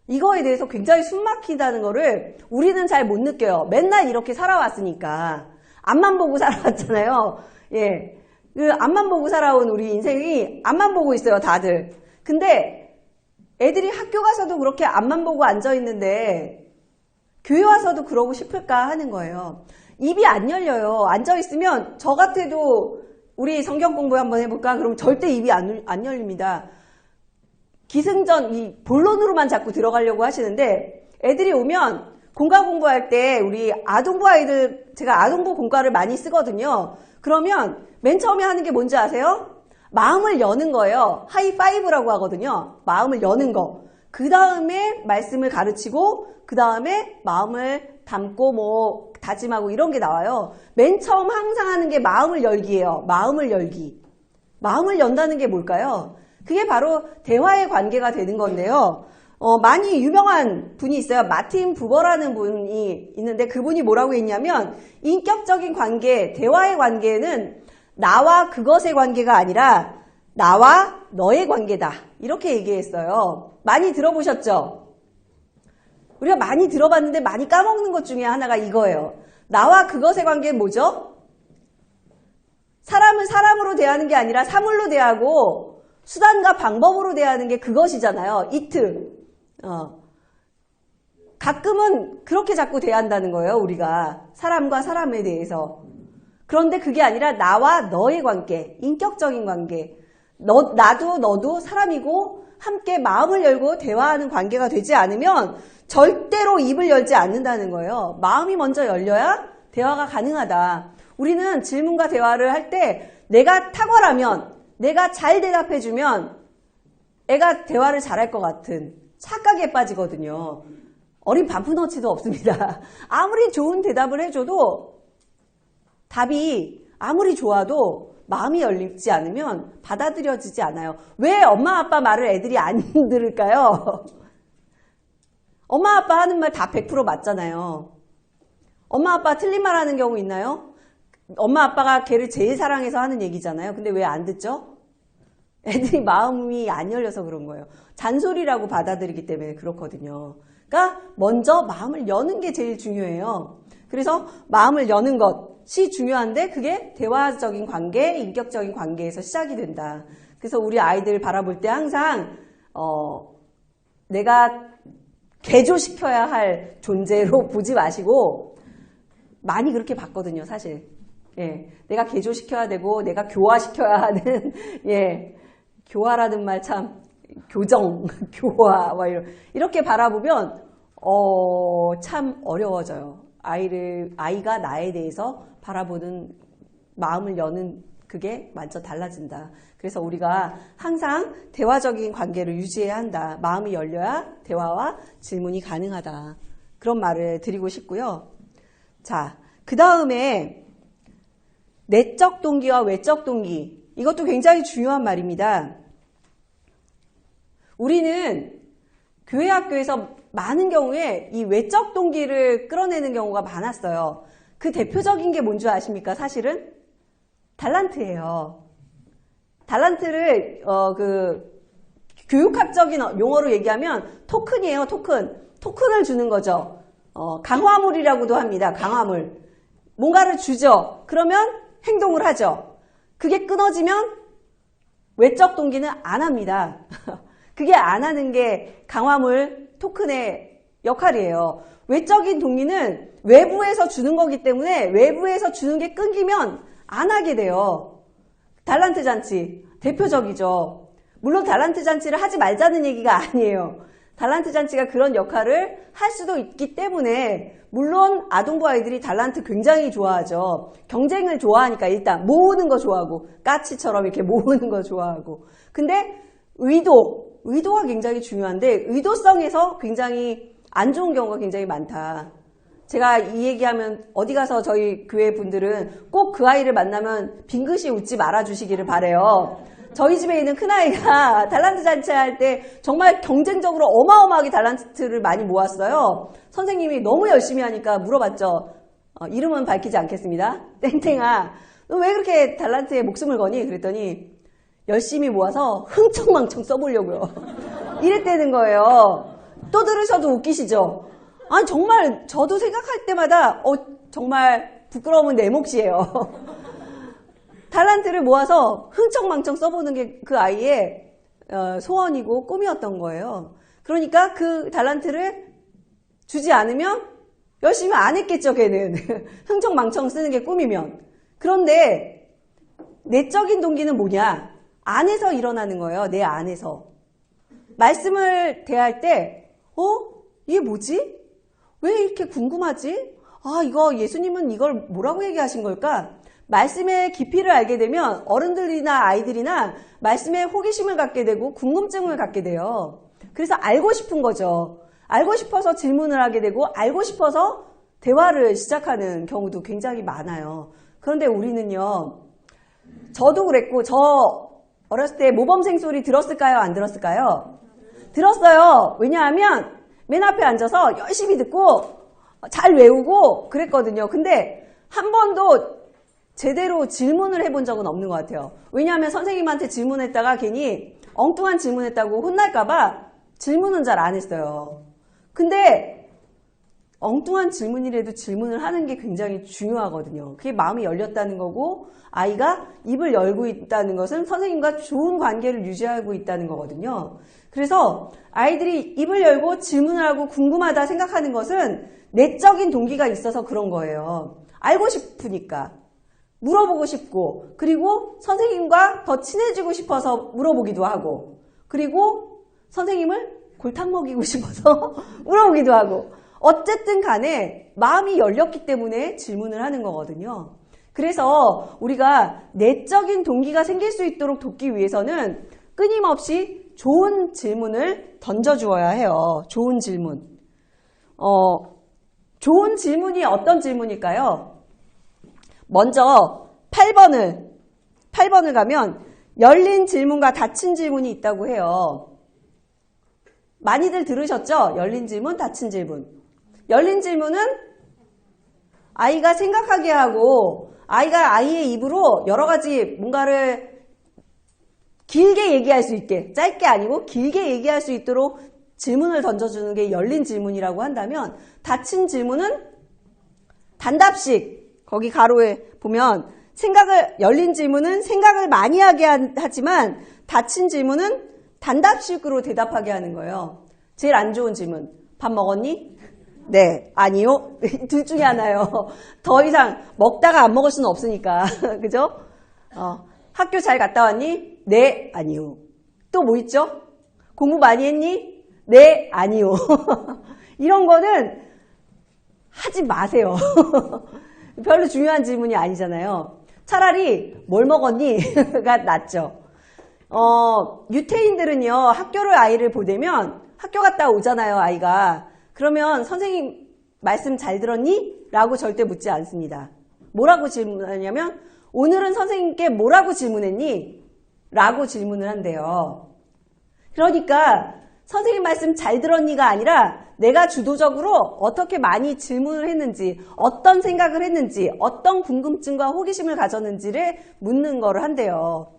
이거에 대해서 굉장히 숨막히다는 거를 우리는 잘 못 느껴요. 맨날 이렇게 살아왔으니까. 앞만 보고 살아왔잖아요. 예, 그 앞만 보고 살아온 우리 인생이 앞만 보고 있어요, 다들. 근데 애들이 학교 가서도 그렇게 앞만 보고 앉아있는데 교회 와서도 그러고 싶을까 하는 거예요. 입이 안 열려요. 앉아있으면 저 같아도 우리 성경 공부 한번 해볼까? 그럼 절대 입이 안 열립니다. 기승전, 이 본론으로만 자꾸 들어가려고 하시는데 애들이 오면 공과 공부할 때 우리 아동부 아이들, 제가 아동부 공과를 많이 쓰거든요. 그러면 맨 처음에 하는 게 뭔지 아세요? 마음을 여는 거예요. 하이파이브라고 하거든요. 마음을 여는 거. 그 다음에 말씀을 가르치고 그 다음에 마음을 담고 뭐 다짐하고 이런 게 나와요. 맨 처음 항상 하는 게 마음을 열기예요. 마음을 열기. 마음을 연다는 게 뭘까요? 그게 바로 대화의 관계가 되는 건데요. 많이 유명한 분이 있어요. 마틴 부버라는 분이 있는데 그분이 뭐라고 했냐면 인격적인 관계, 대화의 관계는 나와 그것의 관계가 아니라 나와 너의 관계다. 이렇게 얘기했어요. 많이 들어보셨죠? 우리가 많이 들어봤는데 많이 까먹는 것 중에 하나가 이거예요. 나와 그것의 관계는 뭐죠? 사람은 사람으로 대하는 게 아니라 사물로 대하고 수단과 방법으로 대하는 게 그것이잖아요. it. 가끔은 그렇게 자꾸 대한다는 거예요. 우리가 사람과 사람에 대해서. 그런데 그게 아니라 나와 너의 관계, 인격적인 관계. 나도 너도 사람이고 함께 마음을 열고 대화하는 관계가 되지 않으면 절대로 입을 열지 않는다는 거예요. 마음이 먼저 열려야 대화가 가능하다. 우리는 질문과 대화를 할 때 내가 탁월하면, 내가 잘 대답해주면 애가 대화를 잘할 것 같은 착각에 빠지거든요. 어린 반푼어치도 없습니다. 아무리 좋은 대답을 해줘도 답이 아무리 좋아도 마음이 열리지 않으면 받아들여지지 않아요. 왜 엄마 아빠 말을 애들이 안 들을까요? 엄마 아빠 하는 말 다 100% 맞잖아요. 엄마 아빠 틀린 말 하는 경우 있나요? 엄마 아빠가 걔를 제일 사랑해서 하는 얘기잖아요. 근데 왜 안 듣죠? 애들이 마음이 안 열려서 그런 거예요. 잔소리라고 받아들이기 때문에 그렇거든요. 그러니까 먼저 마음을 여는 게 제일 중요해요. 그래서 마음을 여는 것이 중요한데 그게 대화적인 관계, 인격적인 관계에서 시작이 된다. 그래서 우리 아이들 바라볼 때 항상 내가 개조시켜야 할 존재로 보지 마시고 많이 그렇게 봤거든요, 사실. 예, 내가 개조시켜야 되고 내가 교화시켜야 하는 예, 교화라는 말 참 교정, 교화 막 이렇게 바라보면 참 어려워져요. 아이가 나에 대해서 바라보는 마음을 여는 그게 완전 달라진다. 그래서 우리가 항상 대화적인 관계를 유지해야 한다. 마음이 열려야 대화와 질문이 가능하다. 그런 말을 드리고 싶고요. 자, 그 다음에 내적 동기와 외적 동기. 이것도 굉장히 중요한 말입니다. 우리는 교회 학교에서 많은 경우에 이 외적 동기를 끌어내는 경우가 많았어요. 그 대표적인 게 뭔지 아십니까? 사실은 달란트예요. 달란트를 교육학적인 용어로 얘기하면 토큰이에요. 토큰을 주는 거죠. 강화물이라고도 합니다. 강화물. 뭔가를 주죠. 그러면 행동을 하죠. 그게 끊어지면 외적 동기는 안 합니다. 그게 안 하는 게 강화물 토큰의 역할이에요. 외적인 동기는 외부에서 주는 거기 때문에 외부에서 주는 게 끊기면 안 하게 돼요. 달란트 잔치 대표적이죠. 물론 달란트 잔치를 하지 말자는 얘기가 아니에요. 달란트 잔치가 그런 역할을 할 수도 있기 때문에 물론 아동부 아이들이 달란트 굉장히 좋아하죠. 경쟁을 좋아하니까 일단 모으는 거 좋아하고 까치처럼 이렇게 모으는 거 좋아하고 근데 의도가 굉장히 중요한데 의도성에서 굉장히 안 좋은 경우가 굉장히 많다. 제가 이 얘기하면 어디 가서 저희 교회 분들은 꼭 그 아이를 만나면 빙긋이 웃지 말아주시기를 바래요. 저희 집에 있는 큰아이가 달란트 잔치할 때 정말 경쟁적으로 어마어마하게 달란트를 많이 모았어요. 선생님이 너무 열심히 하니까 물어봤죠. 이름은 밝히지 않겠습니다. 땡땡아, 너 왜 그렇게 달란트에 목숨을 거니? 그랬더니 열심히 모아서 흥청망청 써보려고요. 이랬다는 거예요. 또 들으셔도 웃기시죠? 아니 정말 저도 생각할 때마다 정말 부끄러움은 내 몫이에요. 달란트를 모아서 흥청망청 써보는 게 그 아이의 소원이고 꿈이었던 거예요. 그러니까 그 달란트를 주지 않으면 열심히 안 했겠죠, 걔는. 흥청망청 쓰는 게 꿈이면. 그런데 내적인 동기는 뭐냐? 안에서 일어나는 거예요. 내 안에서. 말씀을 대할 때 이게 뭐지? 왜 이렇게 궁금하지? 이거 예수님은 이걸 뭐라고 얘기하신 걸까? 말씀의 깊이를 알게 되면 어른들이나 아이들이나 말씀에 호기심을 갖게 되고 궁금증을 갖게 돼요. 그래서 알고 싶은 거죠. 알고 싶어서 질문을 하게 되고 알고 싶어서 대화를 시작하는 경우도 굉장히 많아요. 그런데 우리는요. 저도 그랬고 저 어렸을 때 모범생 소리 들었을까요? 안 들었을까요? 들었어요. 왜냐하면 맨 앞에 앉아서 열심히 듣고 잘 외우고 그랬거든요. 근데 한 번도 제대로 질문을 해본 적은 없는 것 같아요. 왜냐하면 선생님한테 질문했다가 괜히 엉뚱한 질문했다고 혼날까봐 질문은 잘 안 했어요. 근데 엉뚱한 질문이라도 질문을 하는 게 굉장히 중요하거든요. 그게 마음이 열렸다는 거고 아이가 입을 열고 있다는 것은 선생님과 좋은 관계를 유지하고 있다는 거거든요. 그래서 아이들이 입을 열고 질문을 하고 궁금하다 생각하는 것은 내적인 동기가 있어서 그런 거예요. 알고 싶으니까. 물어보고 싶고 그리고 선생님과 더 친해지고 싶어서 물어보기도 하고 그리고 선생님을 골탕 먹이고 싶어서 물어보기도 하고 어쨌든 간에 마음이 열렸기 때문에 질문을 하는 거거든요. 그래서 우리가 내적인 동기가 생길 수 있도록 돕기 위해서는 끊임없이 좋은 질문을 던져주어야 해요. 좋은 질문. 좋은 질문이 어떤 질문일까요? 먼저 8번을 가면 열린 질문과 닫힌 질문이 있다고 해요. 많이들 들으셨죠? 열린 질문, 닫힌 질문. 열린 질문은 아이가 생각하게 하고 아이가 아이의 입으로 여러 가지 뭔가를 길게 얘기할 수 있게 짧게 아니고 길게 얘기할 수 있도록 질문을 던져주는 게 열린 질문이라고 한다면 닫힌 질문은 단답식 거기 가로에 보면 열린 질문은 생각을 많이 하게 하지만 닫힌 질문은 단답식으로 대답하게 하는 거예요. 제일 안 좋은 질문. 밥 먹었니? 네. 아니요. 둘 중에 하나요. 더 이상 먹다가 안 먹을 수는 없으니까. 그죠? 학교 잘 갔다 왔니? 네. 아니요. 또 뭐 있죠? 공부 많이 했니? 네. 아니요. 이런 거는 하지 마세요. 별로 중요한 질문이 아니잖아요. 차라리 뭘 먹었니?가 낫죠. 유태인들은요, 학교를 아이를 보내면 학교 갔다 오잖아요, 아이가. 그러면 선생님 말씀 잘 들었니? 라고 절대 묻지 않습니다. 뭐라고 질문하냐면 오늘은 선생님께 뭐라고 질문했니? 라고 질문을 한대요. 그러니까 선생님 말씀 잘 들었니가 아니라 내가 주도적으로 어떻게 많이 질문을 했는지, 어떤 생각을 했는지, 어떤 궁금증과 호기심을 가졌는지를 묻는 거를 한대요.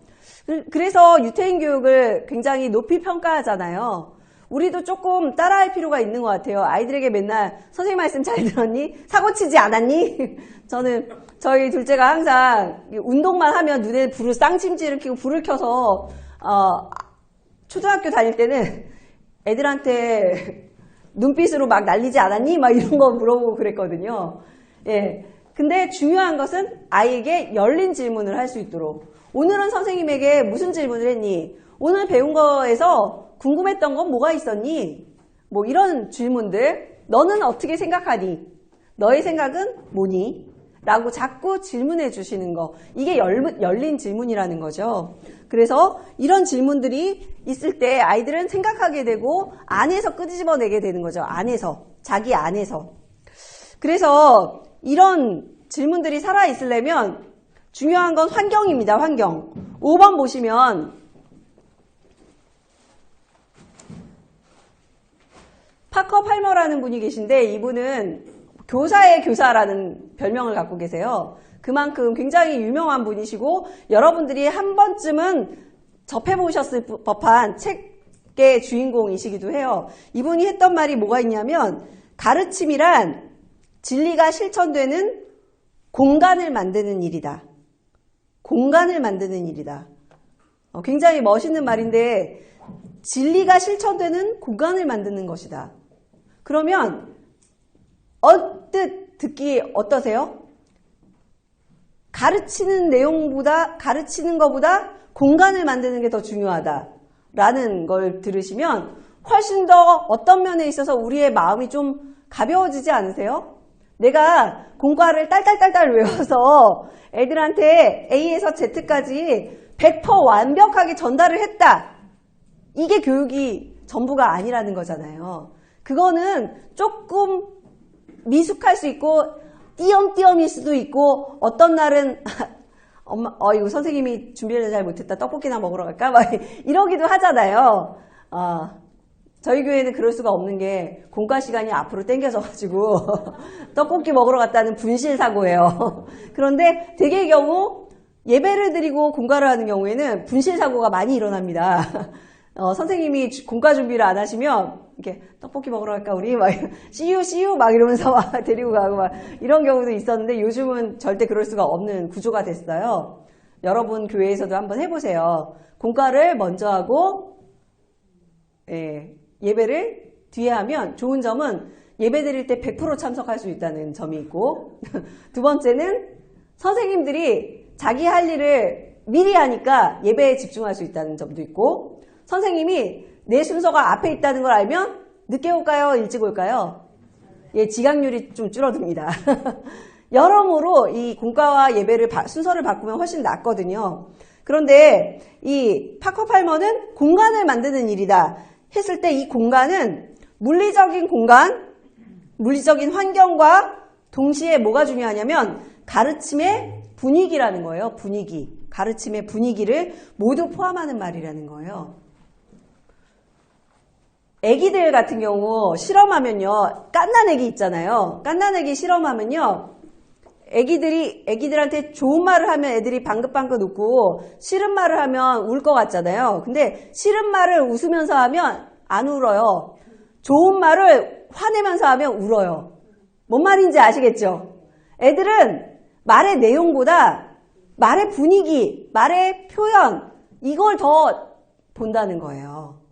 그래서 유태인 교육을 굉장히 높이 평가하잖아요. 우리도 조금 따라할 필요가 있는 것 같아요. 아이들에게 맨날 선생님 말씀 잘 들었니? 사고 치지 않았니? 저는 저희 둘째가 항상 운동만 하면 눈에 불을 쌍찜질을 켜고 불을 켜서 초등학교 다닐 때는 애들한테 눈빛으로 막 날리지 않았니? 막 이런 거 물어보고 그랬거든요. 예. 근데 중요한 것은 아이에게 열린 질문을 할 수 있도록. 오늘은 선생님에게 무슨 질문을 했니? 오늘 배운 거에서 궁금했던 건 뭐가 있었니? 뭐 이런 질문들. 너는 어떻게 생각하니? 너의 생각은 뭐니? 라고 자꾸 질문해 주시는 거. 이게 열린 질문이라는 거죠. 그래서 이런 질문들이 있을 때 아이들은 생각하게 되고 안에서 끄집어내게 되는 거죠. 안에서. 자기 안에서. 그래서 이런 질문들이 살아있으려면 중요한 건 환경입니다. 환경. 5번 보시면 파커 팔머라는 분이 계신데 이분은 교사의 교사라는 별명을 갖고 계세요. 그만큼 굉장히 유명한 분이시고 여러분들이 한 번쯤은 접해보셨을 법한 책의 주인공이시기도 해요. 이분이 했던 말이 뭐가 있냐면 가르침이란 진리가 실천되는 공간을 만드는 일이다. 공간을 만드는 일이다. 굉장히 멋있는 말인데 진리가 실천되는 공간을 만드는 것이다. 그러면 언뜻 듣기 어떠세요? 가르치는 내용보다 가르치는 것보다 공간을 만드는 게 더 중요하다라는 걸 들으시면 훨씬 더 어떤 면에 있어서 우리의 마음이 좀 가벼워지지 않으세요? 내가 공과를 딸딸딸딸 외워서 애들한테 A에서 Z까지 100% 완벽하게 전달을 했다. 이게 교육이 전부가 아니라는 거잖아요. 그거는 조금 미숙할 수 있고 띄엄띄엄일 수도 있고 어떤 날은 엄마 이거 선생님이 준비를 잘 못했다. 떡볶이나 먹으러 갈까? 막 이러기도 하잖아요. 저희 교회는 그럴 수가 없는 게 공과 시간이 앞으로 당겨져가지고 떡볶이 먹으러 갔다는 분실사고예요. 그런데 대개의 경우 예배를 드리고 공과를 하는 경우에는 분실사고가 많이 일어납니다. 선생님이 공과 준비를 안 하시면 이렇게 떡볶이 먹으러 갈까 우리 막 씨유 막 이러면서 막 데리고 가고 막 이런 경우도 있었는데 요즘은 절대 그럴 수가 없는 구조가 됐어요. 여러분 교회에서도 한번 해보세요. 공과를 먼저 하고 예배를 뒤에 하면 좋은 점은 예배 드릴 때 100% 참석할 수 있다는 점이 있고 두 번째는 선생님들이 자기 할 일을 미리 하니까 예배에 집중할 수 있다는 점도 있고 선생님이 내 순서가 앞에 있다는 걸 알면 늦게 올까요? 일찍 올까요? 지각률이 좀 줄어듭니다. 여러모로 이 공과와 예배를 순서를 바꾸면 훨씬 낫거든요. 그런데 이 파커 팔머는 공간을 만드는 일이다 했을 때 이 공간은 물리적인 공간, 물리적인 환경과 동시에 뭐가 중요하냐면 가르침의 분위기라는 거예요. 분위기. 가르침의 분위기를 모두 포함하는 말이라는 거예요. 애기들 같은 경우 실험하면요. 갓난애기 있잖아요. 갓난애기 실험하면요. 애기들한테 좋은 말을 하면 애들이 방긋방긋 웃고 싫은 말을 하면 울 것 같잖아요. 근데 싫은 말을 웃으면서 하면 안 울어요. 좋은 말을 화내면서 하면 울어요. 뭔 말인지 아시겠죠? 애들은 말의 내용보다 말의 분위기, 말의 표현 이걸 더 본다는 거예요.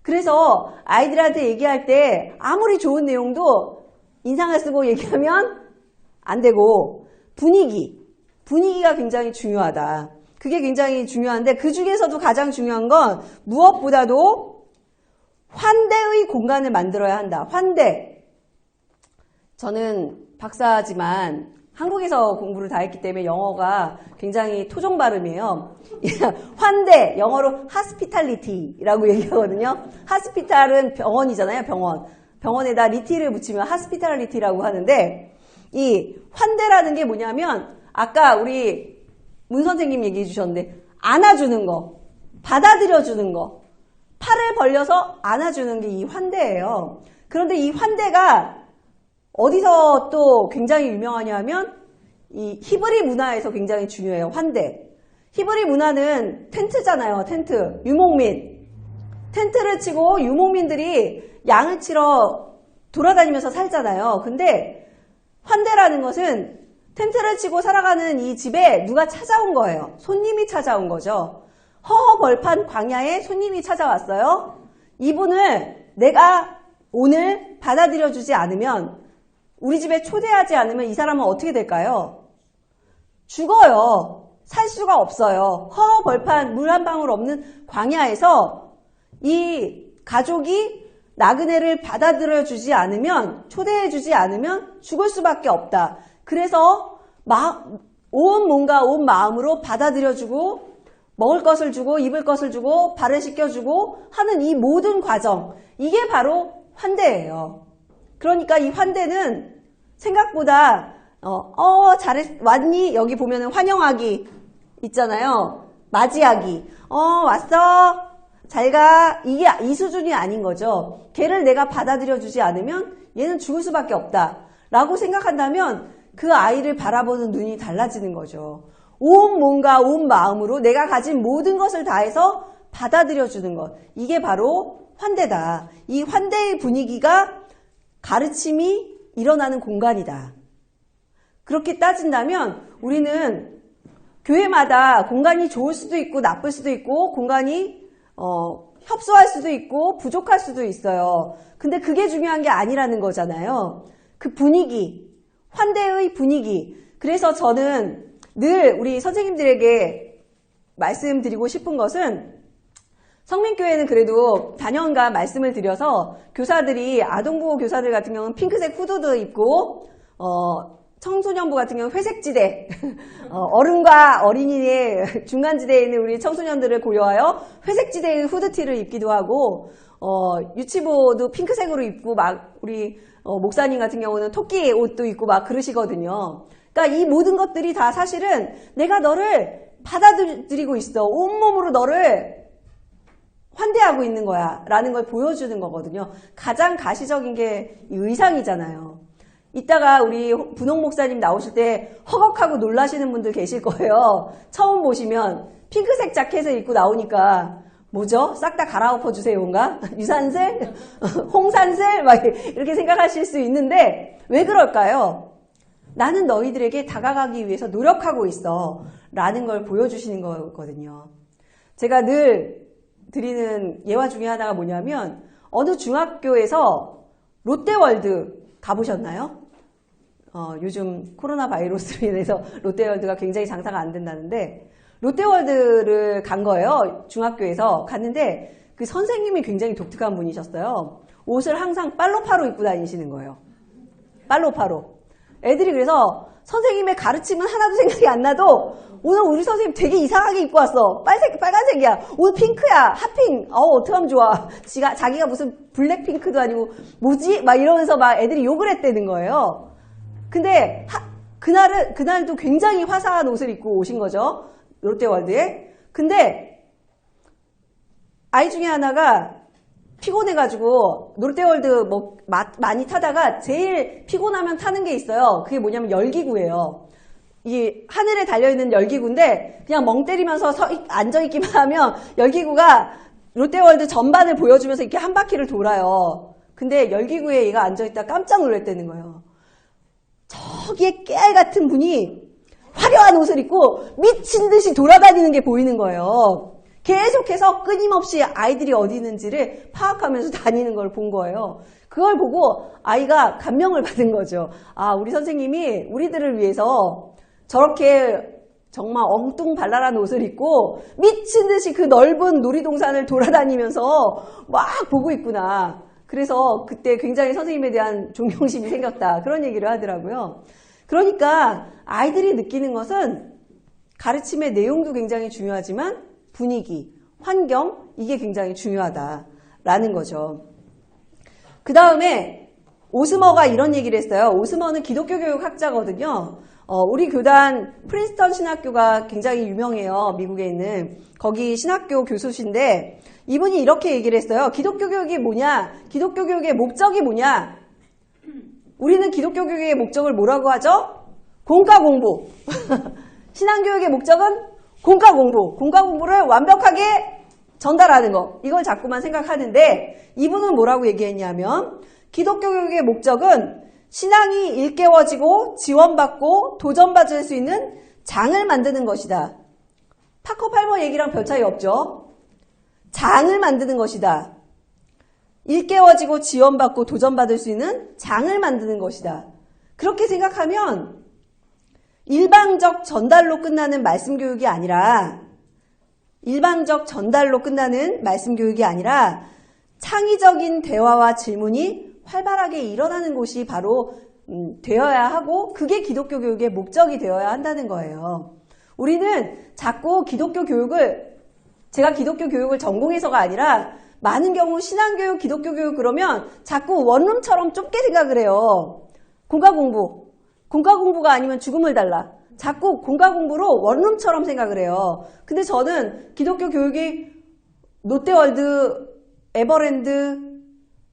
그래서 아이들한테 얘기할 때 아무리 좋은 내용도 인상을 쓰고 얘기하면 안 되고 분위기가 굉장히 중요하다. 그게 굉장히 중요한데 그 중에서도 가장 중요한 건 무엇보다도 환대의 공간을 만들어야 한다. 환대. 저는 박사지만 한국에서 공부를 다 했기 때문에 영어가 굉장히 토종 발음이에요. 환대, 영어로 hospitality라고 얘기하거든요. hospital은 병원이잖아요, 병원. 병원에다 리티를 붙이면 hospitality라고 하는데 이 환대라는 게 뭐냐면 아까 우리 문 선생님 얘기해 주셨는데 안아주는 거, 받아들여주는 거, 팔을 벌려서 안아주는 게 이 환대예요. 그런데 이 환대가 어디서 또 굉장히 유명하냐 하면 이 히브리 문화에서 굉장히 중요해요. 환대. 히브리 문화는 텐트잖아요. 텐트. 유목민. 텐트를 치고 유목민들이 양을 치러 돌아다니면서 살잖아요. 근데 환대라는 것은 텐트를 치고 살아가는 이 집에 누가 찾아온 거예요. 손님이 찾아온 거죠. 허허벌판 광야에 손님이 찾아왔어요. 이분을 내가 오늘 받아들여주지 않으면 우리 집에 초대하지 않으면 이 사람은 어떻게 될까요? 죽어요. 살 수가 없어요. 허허벌판 물 한 방울 없는 광야에서 이 가족이 나그네를 받아들여주지 않으면 초대해주지 않으면 죽을 수밖에 없다. 그래서 온 몸과 온 마음으로 받아들여주고 먹을 것을 주고 입을 것을 주고 발을 씻겨주고 하는 이 모든 과정, 이게 바로 환대예요. 그러니까 이 환대는 생각보다 왔니? 여기 보면은 환영하기 있잖아요. 맞이하기. 왔어? 잘 가. 이게 이 수준이 아닌 거죠. 걔를 내가 받아들여주지 않으면 얘는 죽을 수밖에 없다 라고 생각한다면 그 아이를 바라보는 눈이 달라지는 거죠. 온 몸과 온 마음으로 내가 가진 모든 것을 다해서 받아들여주는 것. 이게 바로 환대다. 이 환대의 분위기가 가르침이 일어나는 공간이다. 그렇게 따진다면 우리는 교회마다 공간이 좋을 수도 있고 나쁠 수도 있고 공간이 협소할 수도 있고 부족할 수도 있어요. 근데 그게 중요한 게 아니라는 거잖아요. 그 분위기, 환대의 분위기. 그래서 저는 늘 우리 선생님들에게 말씀드리고 싶은 것은 성민교회는 그래도 단연간 말씀을 드려서 교사들이 아동보호 교사들 같은 경우는 핑크색 후드도 입고 청소년부 같은 경우는 회색지대 어른과 어린이의 중간지대에 있는 우리 청소년들을 고려하여 회색지대의 후드티를 입기도 하고 유치부도 핑크색으로 입고 막 우리 목사님 같은 경우는 토끼 옷도 입고 막 그러시거든요. 그러니까 이 모든 것들이 다 사실은 내가 너를 받아들이고 있어. 온몸으로 너를 환대하고 있는 거야 라는 걸 보여주는 거거든요. 가장 가시적인 게 이 의상이잖아요. 이따가 우리 분홍 목사님 나오실 때 허걱하고 놀라시는 분들 계실 거예요. 처음 보시면 핑크색 자켓을 입고 나오니까 뭐죠? 싹 다 갈아엎어 주세요인가? 유산슬? 홍산슬? 막 이렇게 생각하실 수 있는데 왜 그럴까요? 나는 너희들에게 다가가기 위해서 노력하고 있어 라는 걸 보여주시는 거거든요. 제가 늘 드리는 예화 중에 하나가 뭐냐면 어느 중학교에서 롯데월드 가보셨나요? 요즘 코로나 바이러스로 인해서 롯데월드가 굉장히 장사가 안 된다는데 롯데월드를 간 거예요. 중학교에서 갔는데 그 선생님이 굉장히 독특한 분이셨어요. 옷을 항상 빨로파로 입고 다니시는 거예요. 빨로파로. 애들이 그래서 선생님의 가르침은 하나도 생각이 안 나도 오늘 우리 선생님 되게 이상하게 입고 왔어. 빨간색이야. 옷 핑크야. 핫핑. 어떡하면 좋아. 자기가 무슨 블랙핑크도 아니고 뭐지? 막 이러면서 막 애들이 욕을 했다는 거예요. 근데 그날도 굉장히 화사한 옷을 입고 오신 거죠. 롯데월드에. 근데 아이 중에 하나가 피곤해가지고 롯데월드 많이 타다가 제일 피곤하면 타는 게 있어요. 그게 뭐냐면 열기구예요. 이 하늘에 달려있는 열기구인데 그냥 멍 때리면서 앉아있기만 하면 열기구가 롯데월드 전반을 보여주면서 이렇게 한 바퀴를 돌아요. 근데 열기구에 얘가 앉아있다 깜짝 놀랐다는 거예요. 저기에 깨알 같은 분이 화려한 옷을 입고 미친 듯이 돌아다니는 게 보이는 거예요. 계속해서 끊임없이 아이들이 어디 있는지를 파악하면서 다니는 걸 본 거예요. 그걸 보고 아이가 감명을 받은 거죠. 아, 우리 선생님이 우리들을 위해서 저렇게 정말 엉뚱발랄한 옷을 입고 미친 듯이 그 넓은 놀이동산을 돌아다니면서 막 보고 있구나. 그래서 그때 굉장히 선생님에 대한 존경심이 생겼다. 그런 얘기를 하더라고요. 그러니까 아이들이 느끼는 것은 가르침의 내용도 굉장히 중요하지만 분위기, 환경, 이게 굉장히 중요하다라는 거죠. 그 다음에 오스머가 이런 얘기를 했어요. 오스머는 기독교 교육 학자거든요. 우리 교단 프린스턴 신학교가 굉장히 유명해요. 미국에 있는. 거기 신학교 교수신데 이분이 이렇게 얘기를 했어요. 기독교 교육이 뭐냐? 기독교 교육의 목적이 뭐냐? 우리는 기독교 교육의 목적을 뭐라고 하죠? 공과 공부. 신앙교육의 목적은 공과 공부. 공과 공부를 완벽하게 전달하는 거. 이걸 자꾸만 생각하는데 이분은 뭐라고 얘기했냐면 기독교 교육의 목적은 신앙이 일깨워지고 지원받고 도전받을 수 있는 장을 만드는 것이다. 파커 팔머 얘기랑 별 차이 없죠? 장을 만드는 것이다. 일깨워지고 지원받고 도전받을 수 있는 장을 만드는 것이다. 그렇게 생각하면 일방적 전달로 끝나는 말씀 교육이 아니라 창의적인 대화와 질문이 활발하게 일어나는 곳이 바로 되어야 하고 그게 기독교 교육의 목적이 되어야 한다는 거예요. 우리는 자꾸 기독교 교육을 제가 기독교 교육을 전공해서가 아니라 많은 경우 신앙교육, 기독교 교육 그러면 자꾸 원룸처럼 좁게 생각을 해요. 공과공부가 아니면 죽음을 달라. 자꾸 공과공부로 원룸처럼 생각을 해요. 근데 저는 기독교 교육이 롯데월드, 에버랜드,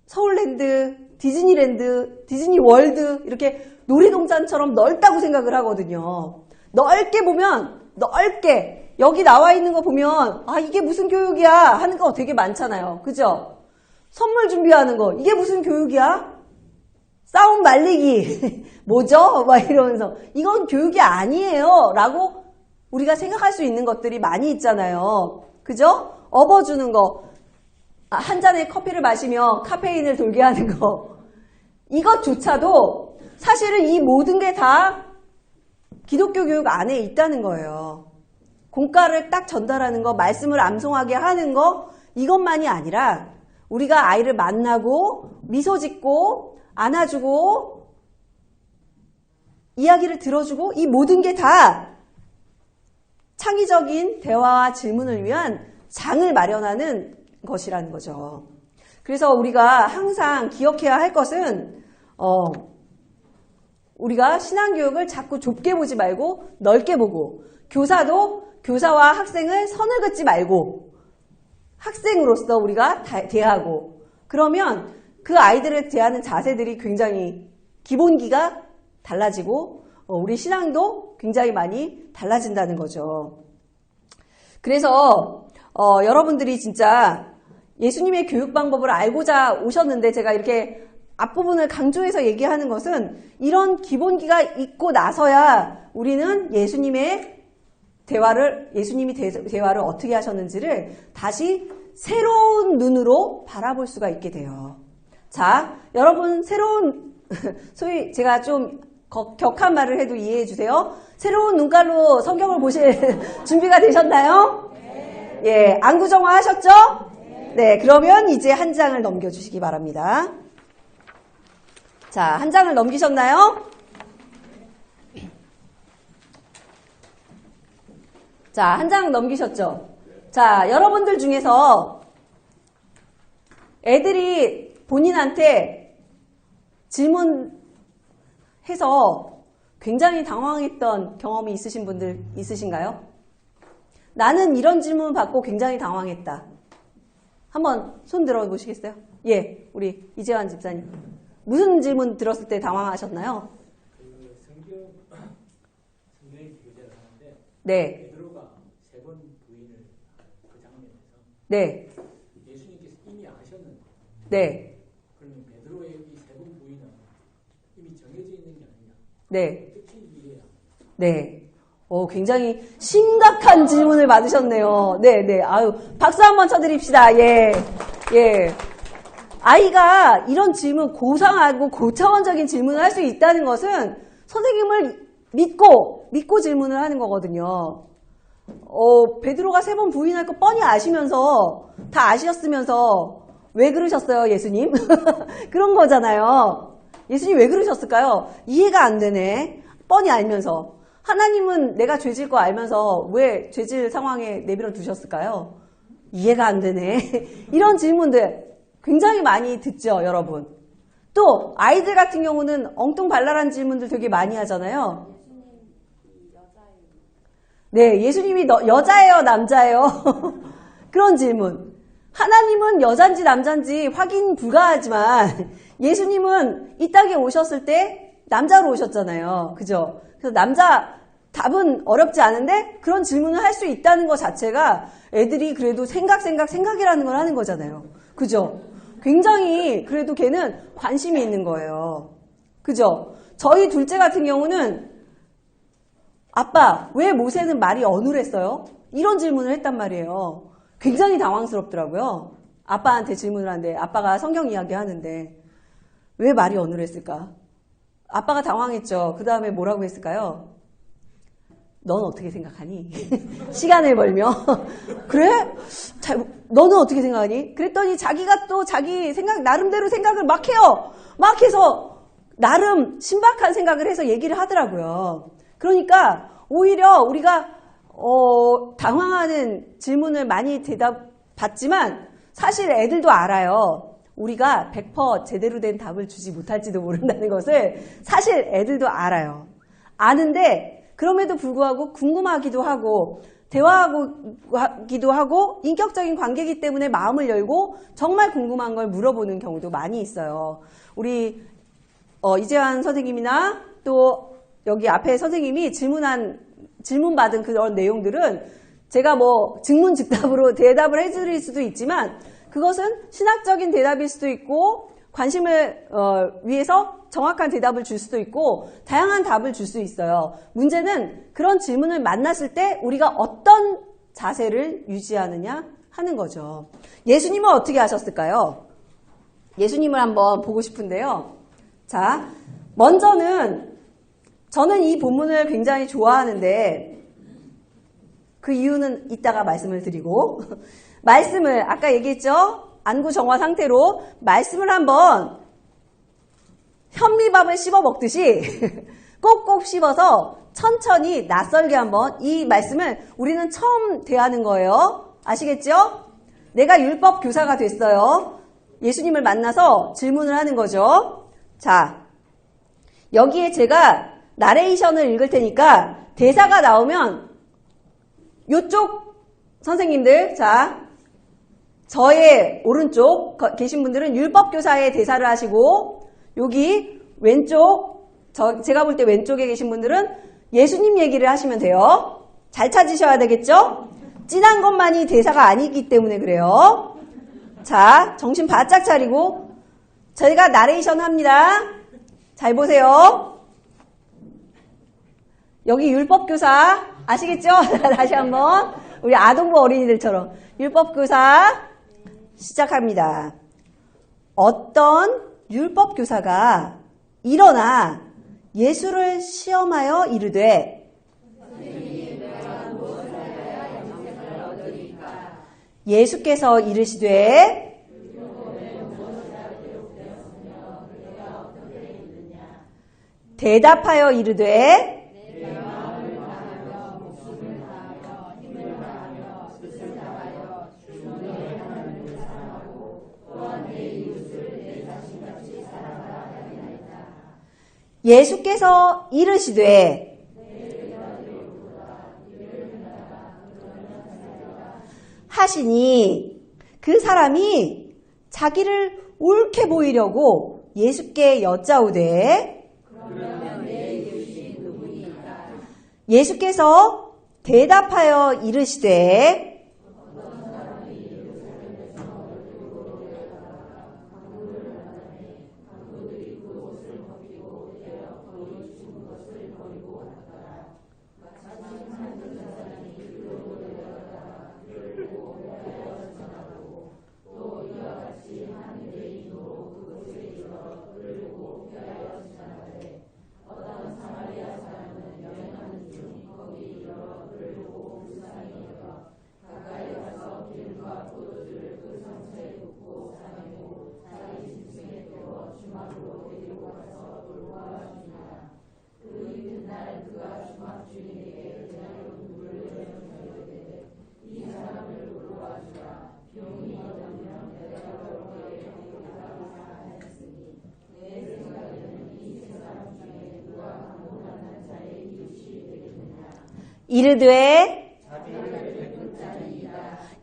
서울랜드, 디즈니랜드, 디즈니월드 이렇게 놀이동산처럼 넓다고 생각을 하거든요. 넓게 보면 넓게 여기 나와 있는 거 보면 아 이게 무슨 교육이야 하는 거 되게 많잖아요. 그죠? 선물 준비하는 거 이게 무슨 교육이야? 싸움 말리기 뭐죠? 막 이러면서 이건 교육이 아니에요 라고 우리가 생각할 수 있는 것들이 많이 있잖아요. 그죠? 업어주는 거 한 잔의 커피를 마시며 카페인을 돌게 하는 거 이것조차도 사실은 이 모든 게 다 기독교 교육 안에 있다는 거예요. 공과를 딱 전달하는 거, 말씀을 암송하게 하는 거 이것만이 아니라 우리가 아이를 만나고 미소 짓고 안아주고 이야기를 들어주고 이 모든 게 다 창의적인 대화와 질문을 위한 장을 마련하는 것이라는 거죠. 그래서 우리가 항상 기억해야 할 것은 우리가 신앙교육을 자꾸 좁게 보지 말고 넓게 보고 교사도 교사와 학생을 선을 긋지 말고 학생으로서 우리가 대하고 그러면 그 아이들을 대하는 자세들이 굉장히 기본기가 달라지고 우리 신앙도 굉장히 많이 달라진다는 거죠. 그래서 여러분들이 진짜 예수님의 교육 방법을 알고자 오셨는데 제가 이렇게 앞부분을 강조해서 얘기하는 것은 이런 기본기가 있고 나서야 우리는 예수님이 대화를 어떻게 하셨는지를 다시 새로운 눈으로 바라볼 수가 있게 돼요. 자, 여러분 새로운 소위 제가 좀 격한 말을 해도 이해해 주세요. 새로운 눈깔로 성경을 보실 준비가 되셨나요? 네. 예, 안구정화 하셨죠? 네, 그러면 이제 한 장을 넘겨주시기 바랍니다. 자, 한 장을 넘기셨나요? 자, 한 장 넘기셨죠? 자, 여러분들 중에서 애들이 본인한테 질문해서 굉장히 당황했던 경험이 있으신 분들 있으신가요? 나는 이런 질문 받고 굉장히 당황했다. 한번 손 들어보시겠어요? 예, 우리 이재환 집사님. 무슨 질문 들었을 때 당황하셨나요? 성경의 교제를 하는데 네. 베드로가 3번 부인을 그 장면에서 네. 예수님께서 이미 아셨는데 네. 그러면 베드로의 이 3번 부인은 이미 정해져 있는 게 아니냐? 네. 어떻게 이해해야? 네. 굉장히 심각한 질문을 받으셨네요. 네. 아유, 박수 한번 쳐드립시다. 예. 예. 아이가 이런 질문, 고상하고 고차원적인 질문을 할 수 있다는 것은 선생님을 믿고 질문을 하는 거거든요. 베드로가 3번 부인할 거 뻔히 아시면서, 다 아셨으면서, 왜 그러셨어요, 예수님? 그런 거잖아요. 예수님 왜 그러셨을까요? 이해가 안 되네. 뻔히 알면서. 하나님은 내가 죄질 거 알면서 왜 죄질 상황에 내버려 두셨을까요? 이해가 안 되네. 이런 질문들 굉장히 많이 듣죠, 여러분. 또 아이들 같은 경우는 엉뚱발랄한 질문들 되게 많이 하잖아요. 네, 예수님이 여자예요, 남자예요? 그런 질문. 하나님은 여잔지 남잔지 확인 불가하지만 예수님은 이 땅에 오셨을 때 남자로 오셨잖아요. 그죠? 그래서 남자 답은 어렵지 않은데 그런 질문을 할 수 있다는 것 자체가 애들이 그래도 생각이라는 걸 하는 거잖아요. 그죠? 굉장히 그래도 걔는 관심이 있는 거예요. 그죠? 저희 둘째 같은 경우는 아빠, 왜 모세는 말이 어눌했어요? 이런 질문을 했단 말이에요. 굉장히 당황스럽더라고요. 아빠한테 질문을 하는데 아빠가 성경 이야기 하는데 왜 말이 어눌했을까? 아빠가 당황했죠. 그 다음에 뭐라고 했을까요? 넌 어떻게 생각하니? 시간을 벌며. 그래? 너는 어떻게 생각하니? 그랬더니 자기가 또 자기 나름대로 생각을 막 해요. 막 해서 나름 신박한 생각을 해서 얘기를 하더라고요. 그러니까 오히려 우리가 당황하는 질문을 많이 받지만 사실 애들도 알아요. 우리가 100% 제대로 된 답을 주지 못할지도 모른다는 것을 사실 애들도 알아요. 아는데 그럼에도 불구하고 궁금하기도 하고 대화하기도 하고 인격적인 관계이기 때문에 마음을 열고 정말 궁금한 걸 물어보는 경우도 많이 있어요. 우리 이재환 선생님이나 또 여기 앞에 선생님이 질문받은 그런 내용들은 제가 뭐 증문즉답으로 대답을 해드릴 수도 있지만 그것은 신학적인 대답일 수도 있고 관심을 위해서 정확한 대답을 줄 수도 있고 다양한 답을 줄 수 있어요. 문제는 그런 질문을 만났을 때 우리가 어떤 자세를 유지하느냐 하는 거죠. 예수님은 어떻게 하셨을까요? 예수님을 한번 보고 싶은데요. 자, 먼저는 저는 이 본문을 굉장히 좋아하는데 그 이유는 이따가 말씀을 드리고 말씀을 아까 얘기했죠? 안구정화 상태로 말씀을 한번 현미밥을 씹어 먹듯이 꼭꼭 씹어서 천천히 낯설게 한번 이 말씀을 우리는 처음 대하는 거예요. 아시겠죠? 내가 율법 교사가 됐어요. 예수님을 만나서 질문을 하는 거죠. 자, 여기에 제가 나레이션을 읽을 테니까 대사가 나오면 요쪽 선생님들, 자, 저의 오른쪽 계신 분들은 율법교사의 대사를 하시고 여기 왼쪽, 제가 볼 때 왼쪽에 계신 분들은 예수님 얘기를 하시면 돼요. 잘 찾으셔야 되겠죠? 진한 것만이 대사가 아니기 때문에 그래요. 자, 정신 바짝 차리고 저희가 나레이션 합니다. 잘 보세요. 여기 율법교사 아시겠죠? 다시 한번 우리 아동부 어린이들처럼 율법교사 시작합니다. 어떤 율법교사가 일어나 예수를 시험하여 이르되 예수께서 이르시되 대답하여 이르되 예수께서 이르시되 하시니 그 사람이 자기를 옳게 보이려고 예수께 여짜오되 예수께서 대답하여 이르시되 이르되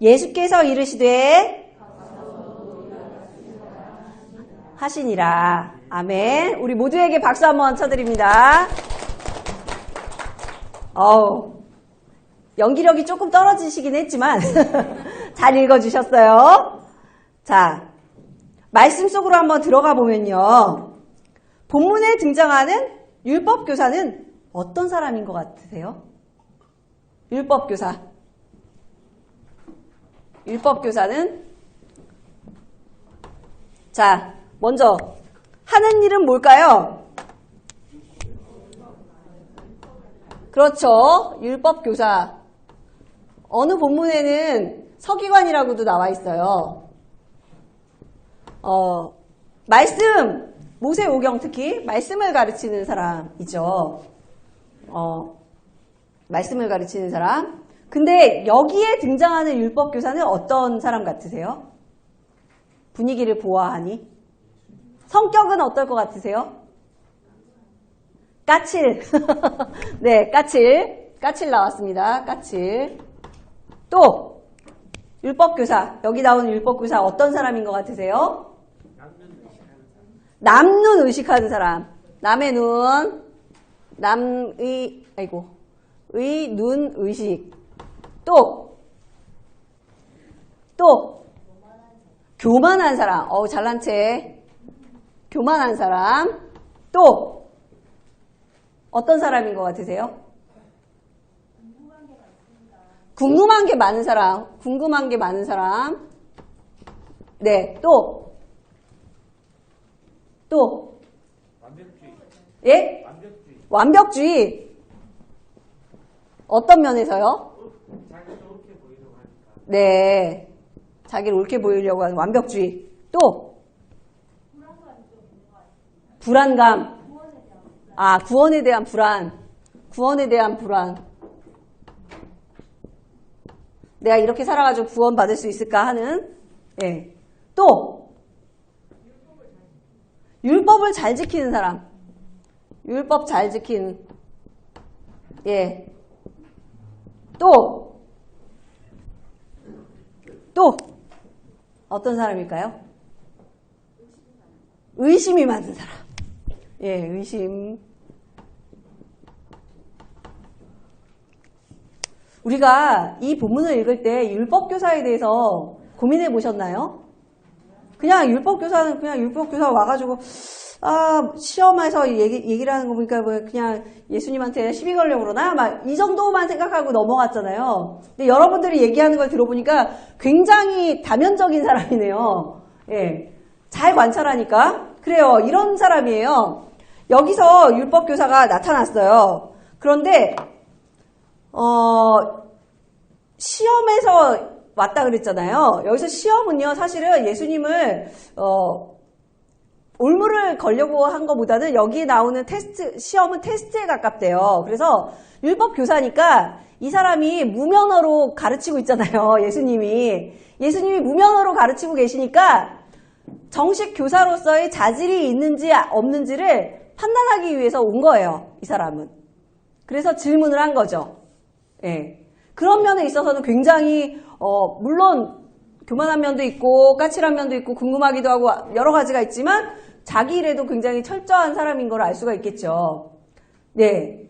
예수께서 이르시되 하시니라. 아멘. 우리 모두에게 박수 한번 쳐드립니다. 연기력이 조금 떨어지시긴 했지만 잘 읽어주셨어요. 자, 말씀 속으로 한번 들어가 보면요. 본문에 등장하는 율법교사는 어떤 사람인 것 같으세요? 율법교사는 자, 먼저 하는 일은 뭘까요? 그렇죠. 율법교사. 어느 본문에는 서기관이라고도 나와 있어요. 말씀 모세오경 특히 말씀을 가르치는 사람이죠. 말씀을 가르치는 사람. 근데 여기에 등장하는 율법교사는 어떤 사람 같으세요? 분위기를 보아하니? 성격은 어떨 것 같으세요? 까칠. 네, 까칠. 까칠 나왔습니다. 까칠. 또 율법교사. 여기 나오는 율법교사 어떤 사람인 것 같으세요? 남눈 의식하는 사람. 남의 눈. 남의, 아이고. 의, 눈, 의식. 또 교만한 사람. 잘난 체. 교만한 사람. 또 어떤 사람인 것 같으세요? 궁금한 게 많은 사람. 궁금한 게 많은 사람. 네, 또 완벽주의. 예? 완벽주의. 어떤 면에서요? 자기도 옳게 보이려고 하니까. 네. 자기를 옳게 보이려고 하는 완벽주의. 또 불안감. 구원에 대한 불안. 구원에 대한 불안. 내가 이렇게 살아가지고 구원 받을 수 있을까 하는. 예. 또 율법을 잘 지키는 사람. 율법 잘 지키는. 예. 또 어떤 사람일까요? 의심이 많은 사람. 예, 의심. 우리가 이 본문을 읽을 때 율법교사에 대해서 고민해 보셨나요? 그냥 율법교사는 그냥 율법교사 와가지고 시험에서 얘기를 하는 거 보니까 뭐 그냥 예수님한테 시비 걸려고 그러나? 막 이 정도만 생각하고 넘어갔잖아요. 근데 여러분들이 얘기하는 걸 들어보니까 굉장히 다면적인 사람이네요. 예. 잘 관찰하니까. 그래요. 이런 사람이에요. 여기서 율법교사가 나타났어요. 그런데, 시험에서 왔다 그랬잖아요. 여기서 시험은요, 사실은 예수님을, 올무를 걸려고 한 것보다는 여기에 나오는 시험은 테스트에 가깝대요. 그래서 율법 교사니까 이 사람이 무면허로 가르치고 있잖아요. 예수님이 무면허로 가르치고 계시니까 정식 교사로서의 자질이 있는지 없는지를 판단하기 위해서 온 거예요. 이 사람은. 그래서 질문을 한 거죠. 예. 그런 면에 있어서는 굉장히 물론 교만한 면도 있고 까칠한 면도 있고 궁금하기도 하고 여러 가지가 있지만 자기 일에도 굉장히 철저한 사람인 걸 알 수가 있겠죠. 네.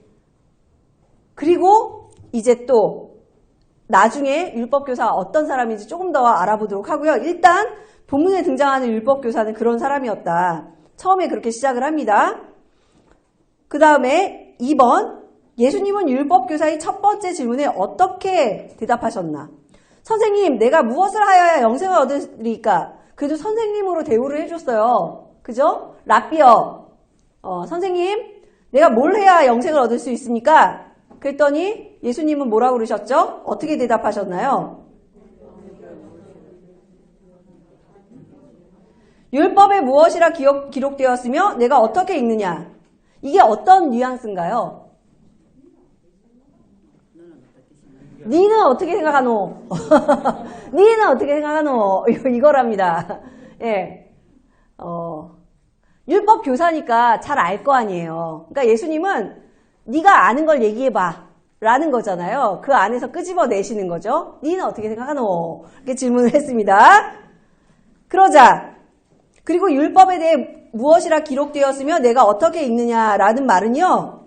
그리고 이제 또 나중에 율법교사가 어떤 사람인지 조금 더 알아보도록 하고요. 일단 본문에 등장하는 율법교사는 그런 사람이었다. 처음에 그렇게 시작을 합니다. 그 다음에 2번 예수님은 율법교사의 첫 번째 질문에 어떻게 대답하셨나? 선생님, 내가 무엇을 하여야 영생을 얻으리까? 그래도 선생님으로 대우를 해줬어요. 그죠? 랍비어. 선생님, 내가 뭘 해야 영생을 얻을 수 있습니까? 그랬더니 예수님은 뭐라고 그러셨죠? 어떻게 대답하셨나요? 율법에 무엇이라 기록되었으며 내가 어떻게 읽느냐? 이게 어떤 뉘앙스인가요? 니는 어떻게 생각하노? 니는 어떻게 생각하노? 이거랍니다. 예. 율법 교사니까 잘 알 거 아니에요. 그러니까 예수님은 네가 아는 걸 얘기해봐 라는 거잖아요. 그 안에서 끄집어 내시는 거죠. 니는 어떻게 생각하노? 이렇게 질문을 했습니다. 그러자 그리고 율법에 대해 무엇이라 기록되었으며 내가 어떻게 읽느냐라는 말은요.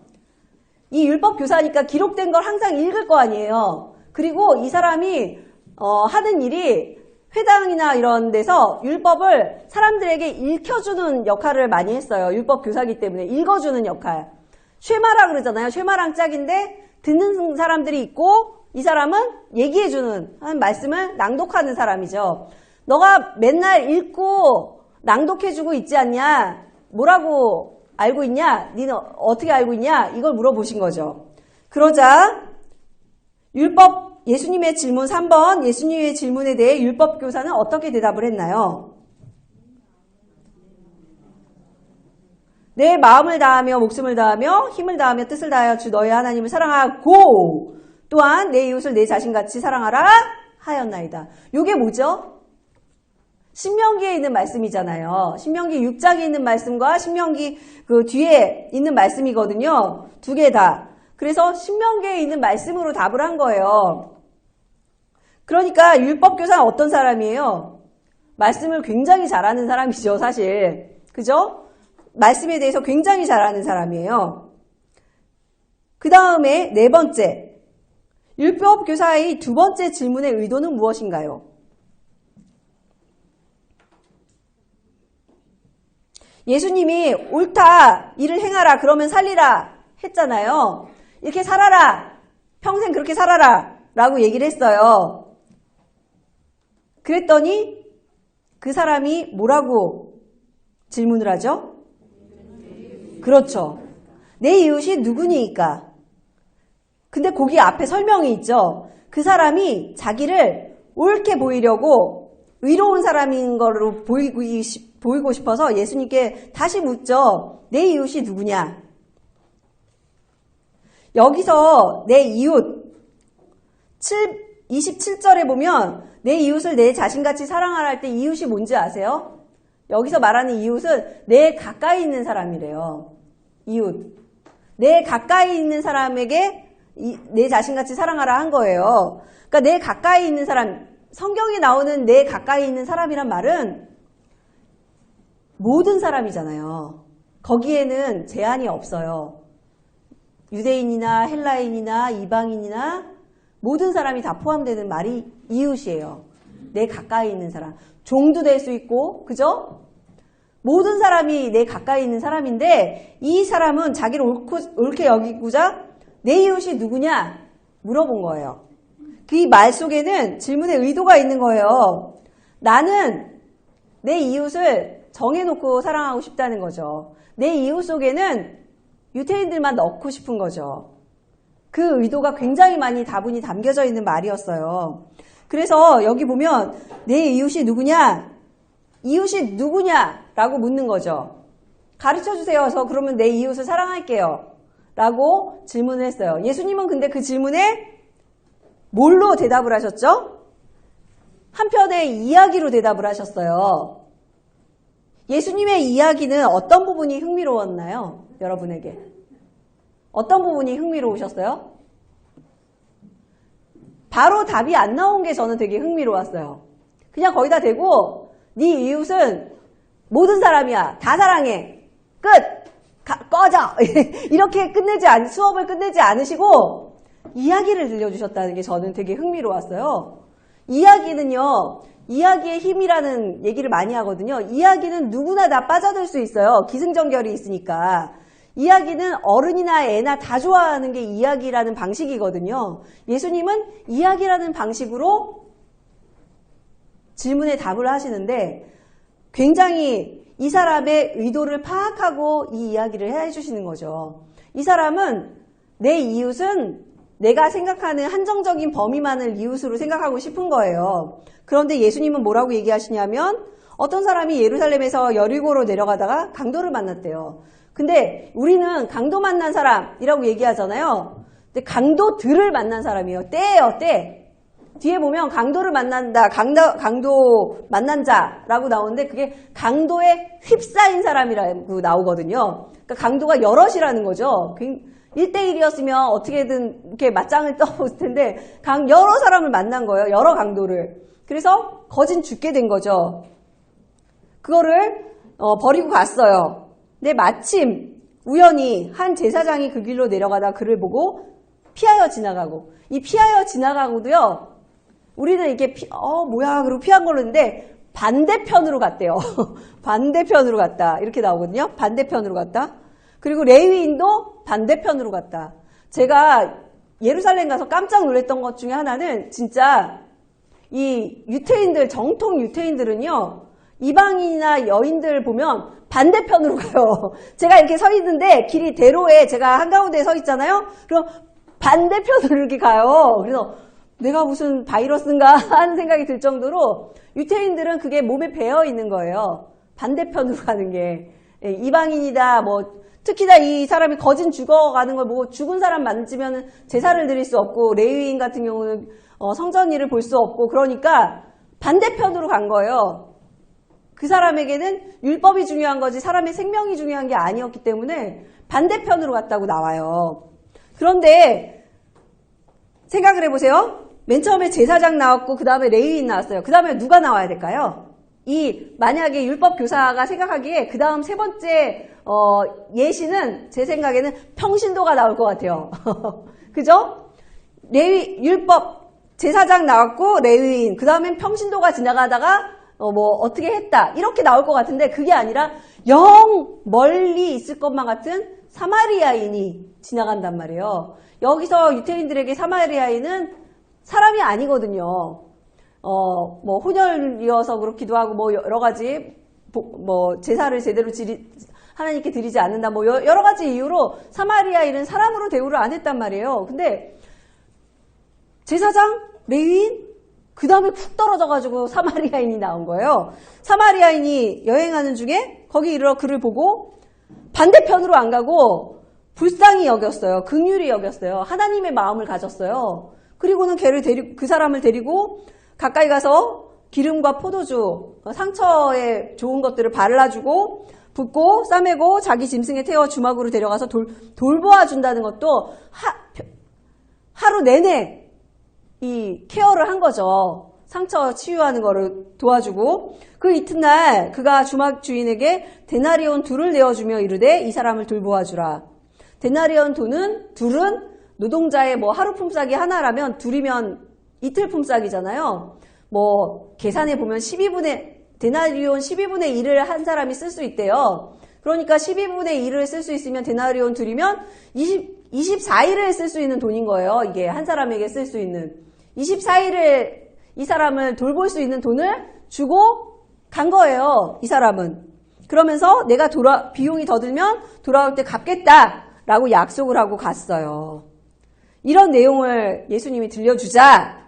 이 율법 교사니까 기록된 걸 항상 읽을 거 아니에요. 그리고 이 사람이 하는 일이 회당이나 이런 데서 율법을 사람들에게 읽혀주는 역할을 많이 했어요. 율법 교사이기 때문에 읽어주는 역할. 쉐마라 그러잖아요. 쉐마랑 짝인데 듣는 사람들이 있고 이 사람은 얘기해주는 하는 말씀을 낭독하는 사람이죠. 너가 맨날 읽고 낭독해주고 있지 않냐? 뭐라고 알고 있냐? 니는 어떻게 알고 있냐? 이걸 물어보신 거죠. 그러자 예수님의 질문 3번 예수님의 질문에 대해 율법 교사는 어떻게 대답을 했나요? 내 마음을 다하며 목숨을 다하며 힘을 다하며 뜻을 다하여 주 너희 하나님을 사랑하고 또한 내 이웃을 내 자신같이 사랑하라 하였나이다. 이게 뭐죠? 신명기에 있는 말씀이잖아요. 신명기 6장에 있는 말씀과 신명기 그 뒤에 있는 말씀이거든요. 두 개 다. 그래서 신명기에 있는 말씀으로 답을 한 거예요. 그러니까 율법교사는 어떤 사람이에요? 말씀을 굉장히 잘하는 사람이죠, 사실. 그죠? 말씀에 대해서 굉장히 잘하는 사람이에요. 그 다음에 네 번째. 율법교사의 두 번째 질문의 의도는 무엇인가요? 예수님이 옳다, 이를 행하라, 그러면 살리라 했잖아요. 이렇게 살아라, 평생 그렇게 살아라 라고 얘기를 했어요. 그랬더니 그 사람이 뭐라고 질문을 하죠? 그렇죠. 내 이웃이 누구니까? 근데 거기 앞에 설명이 있죠. 그 사람이 자기를 옳게 보이려고 의로운 사람인 걸로 보이고 싶어서 예수님께 다시 묻죠. 내 이웃이 누구냐? 여기서 내 이웃 27절에 보면 내 이웃을 내 자신같이 사랑하라 할 때 이웃이 뭔지 아세요? 여기서 말하는 이웃은 내 가까이 있는 사람이래요. 이웃. 내 가까이 있는 사람에게 내 자신같이 사랑하라 한 거예요. 그러니까 내 가까이 있는 사람, 성경에 나오는 내 가까이 있는 사람이란 말은 모든 사람이잖아요. 거기에는 제한이 없어요. 유대인이나 헬라인이나 이방인이나 모든 사람이 다 포함되는 말이 이웃이에요. 내 가까이 있는 사람. 종도 될 수 있고, 그죠? 모든 사람이 내 가까이 있는 사람인데 이 사람은 자기를 옳게 여기고자 내 이웃이 누구냐? 물어본 거예요. 그 말 속에는 질문의 의도가 있는 거예요. 나는 내 이웃을 정해놓고 사랑하고 싶다는 거죠. 내 이웃 속에는 유태인들만 넣고 싶은 거죠. 그 의도가 굉장히 많이 다분히 담겨져 있는 말이었어요. 그래서 여기 보면 내 이웃이 누구냐? 이웃이 누구냐라고 묻는 거죠. 가르쳐주세요. 그래서 그러면 내 이웃을 사랑할게요. 라고 질문을 했어요. 예수님은 근데 그 질문에 뭘로 대답을 하셨죠? 한편의 이야기로 대답을 하셨어요. 예수님의 이야기는 어떤 부분이 흥미로웠나요? 여러분에게. 어떤 부분이 흥미로우셨어요? 바로 답이 안 나온 게 저는 되게 흥미로웠어요. 그냥 거기다 대고 네 이웃은 모든 사람이야. 다 사랑해. 끝! 꺼져! 이렇게 수업을 끝내지 않으시고 이야기를 들려주셨다는 게 저는 되게 흥미로웠어요. 이야기는요. 이야기의 힘이라는 얘기를 많이 하거든요. 이야기는 누구나 다 빠져들 수 있어요. 기승전결이 있으니까. 이야기는 어른이나 애나 다 좋아하는 게 이야기라는 방식이거든요. 예수님은 이야기라는 방식으로 질문에 답을 하시는데 굉장히 이 사람의 의도를 파악하고 이 이야기를 해주시는 거죠. 이 사람은 내 이웃은 내가 생각하는 한정적인 범위만을 이웃으로 생각하고 싶은 거예요. 그런데 예수님은 뭐라고 얘기하시냐면 어떤 사람이 예루살렘에서 여리고로 내려가다가 강도를 만났대요. 근데 우리는 강도 만난 사람이라고 얘기하잖아요. 근데 강도들을 만난 사람이에요. 때예요, 때. 뒤에 보면 강도를 만난다, 강도 만난 자라고 나오는데 그게 강도에 휩싸인 사람이라고 나오거든요. 그러니까 강도가 여럿이라는 거죠. 1대1이었으면 어떻게든 이렇게 맞짱을 떠볼 텐데 여러 사람을 만난 거예요. 여러 강도를. 그래서 거진 죽게 된 거죠. 그거를 버리고 갔어요. 근데 마침 우연히 한 제사장이 그 길로 내려가다 그를 보고 피하여 지나가고 이 피하여 지나가고도요. 우리는 이렇게 뭐야 그러고 피한 걸로 했는데 반대편으로 갔대요. 반대편으로 갔다. 이렇게 나오거든요. 반대편으로 갔다. 그리고 레위인도 반대편으로 갔다. 제가 예루살렘 가서 깜짝 놀랐던 것 중에 하나는 진짜 이 유태인들, 정통 유태인들은요. 이방인이나 여인들 보면 반대편으로 가요. 제가 이렇게 서 있는데 길이 대로에 제가 한가운데에 서 있잖아요. 그럼 반대편으로 이렇게 가요. 그래서 내가 무슨 바이러스인가 하는 생각이 들 정도로 유태인들은 그게 몸에 배어 있는 거예요. 반대편으로 가는 게. 예, 이방인이다. 뭐 특히나 이 사람이 거진 죽어가는 걸 보고 죽은 사람 만지면 제사를 드릴 수 없고 레위인 같은 경우는 성전 일을 볼 수 없고 그러니까 반대편으로 간 거예요. 그 사람에게는 율법이 중요한 거지 사람의 생명이 중요한 게 아니었기 때문에 반대편으로 갔다고 나와요. 그런데 생각을 해보세요. 맨 처음에 제사장 나왔고 그 다음에 레위인 나왔어요. 그 다음에 누가 나와야 될까요? 만약에 율법 교사가 생각하기에 그 다음 세 번째 예시는 제 생각에는 평신도가 나올 것 같아요. 그죠? 율법 제사장 나왔고 레위인 그 다음엔 평신도가 지나가다가 뭐 어떻게 했다 이렇게 나올 것 같은데 그게 아니라 영 멀리 있을 것만 같은 사마리아인이 지나간단 말이에요. 여기서 유태인들에게 사마리아인은 사람이 아니거든요. 뭐 혼혈이어서 그렇기도 하고 뭐 여러 가지 뭐 제사를 제대로 하나님께 드리지 않는다 뭐 여러 가지 이유로 사마리아인은 사람으로 대우를 안 했단 말이에요. 근데 제사장, 레위인 그 다음에 푹 떨어져가지고 사마리아인이 나온 거예요. 사마리아인이 여행하는 중에 거기 이르러 그를 보고 반대편으로 안 가고 불쌍히 여겼어요. 긍휼히 여겼어요. 하나님의 마음을 가졌어요. 그리고는 그 사람을 데리고 가까이 가서 기름과 포도주, 상처에 좋은 것들을 발라주고 붓고 싸매고 자기 짐승에 태워 주막으로 데려가서 돌보아 준다는 것도 하루 내내 이 케어를 한 거죠. 상처 치유하는 거를 도와주고 그 이튿날 그가 주막 주인에게 데나리온 둘을 내어주며 이르되 이 사람을 돌보아 주라. 데나리온 둘은 노동자의 뭐 하루 품삯이 하나라면 둘이면 이틀 품삯이잖아요. 뭐 계산해 보면 데나리온 12분의 1을 한 사람이 쓸 수 있대요. 그러니까 12분의 1을 쓸 수 있으면 데나리온 둘이면 24일을 쓸 수 있는 돈인 거예요. 이게 한 사람에게 쓸 수 있는 24일을 이 사람을 돌볼 수 있는 돈을 주고 간 거예요. 이 사람은. 그러면서 내가 비용이 더 들면 돌아올 때 갚겠다라고 약속을 하고 갔어요. 이런 내용을 예수님이 들려주자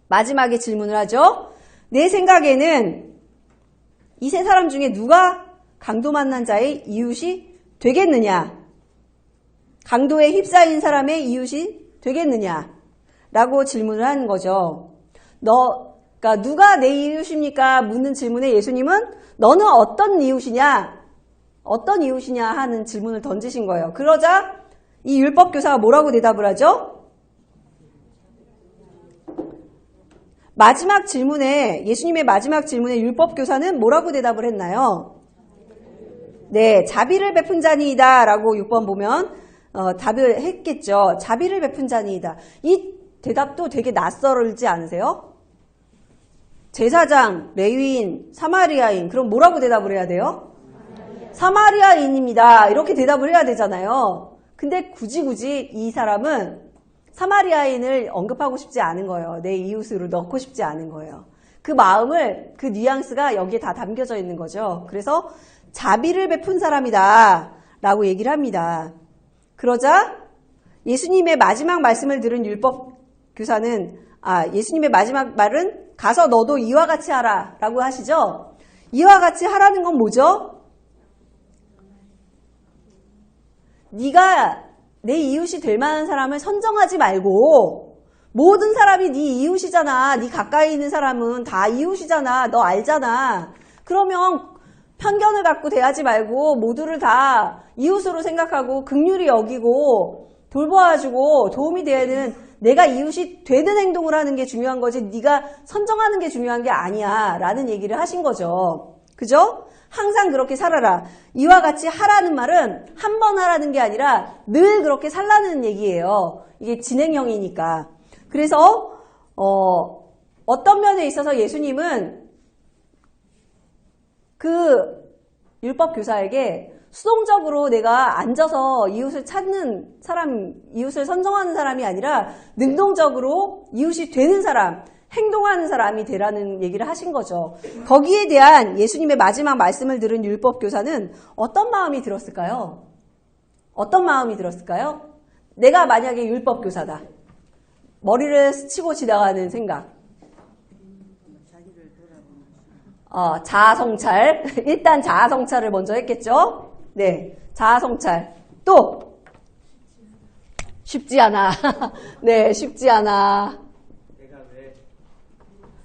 마지막에 질문을 하죠. 내 생각에는 이 세 사람 중에 누가 강도 만난 자의 이웃이 되겠느냐? 강도에 휩싸인 사람의 이웃이 되겠느냐? 라고 질문을 하는 거죠. 그러니까 누가 내 이웃입니까? 묻는 질문에 예수님은 너는 어떤 이웃이냐? 어떤 이웃이냐 하는 질문을 던지신 거예요. 그러자 이 율법 교사가 뭐라고 대답을 하죠? 예수님의 마지막 질문에 율법 교사는 뭐라고 대답을 했나요? 네, 자비를 베푼 자니이다 라고 6번 보면 답을 했겠죠. 자비를 베푼 자니이다. 이 대답도 되게 낯설지 않으세요? 제사장, 레위인, 사마리아인 그럼 뭐라고 대답을 해야 돼요? 사마리아인입니다. 이렇게 대답을 해야 되잖아요. 근데 굳이 이 사람은 사마리아인을 언급하고 싶지 않은 거예요. 내 이웃으로 넣고 싶지 않은 거예요. 그 마음을, 그 뉘앙스가 여기에 다 담겨져 있는 거죠. 그래서 자비를 베푼 사람이다 라고 얘기를 합니다. 그러자 예수님의 마지막 말씀을 들은 율법 교사는 예수님의 마지막 말은 가서 너도 이와 같이 하라 라고 하시죠. 이와 같이 하라는 건 뭐죠? 네가 내 이웃이 될 만한 사람을 선정하지 말고 모든 사람이 네 이웃이잖아. 네 가까이 있는 사람은 다 이웃이잖아. 너 알잖아. 그러면 편견을 갖고 대하지 말고 모두를 다 이웃으로 생각하고 긍휼히 여기고 돌보아주고 도움이 되는 내가 이웃이 되는 행동을 하는 게 중요한 거지 네가 선정하는 게 중요한 게 아니야 라는 얘기를 하신 거죠. 그죠? 항상 그렇게 살아라. 이와 같이 하라는 말은 한 번 하라는 게 아니라 늘 그렇게 살라는 얘기예요. 이게 진행형이니까. 그래서 어떤 면에 있어서 예수님은 그 율법 교사에게 수동적으로 내가 앉아서 이웃을 찾는 사람, 이웃을 선정하는 사람이 아니라 능동적으로 이웃이 되는 사람, 행동하는 사람이 되라는 얘기를 하신 거죠. 거기에 대한 예수님의 마지막 말씀을 들은 율법 교사는 어떤 마음이 들었을까요? 어떤 마음이 들었을까요? 내가 만약에 율법 교사다. 머리를 스치고 지나가는 생각. 자아성찰. 일단 자아성찰을 먼저 했겠죠? 네. 자아성찰. 또! 쉽지 않아. 네, 쉽지 않아.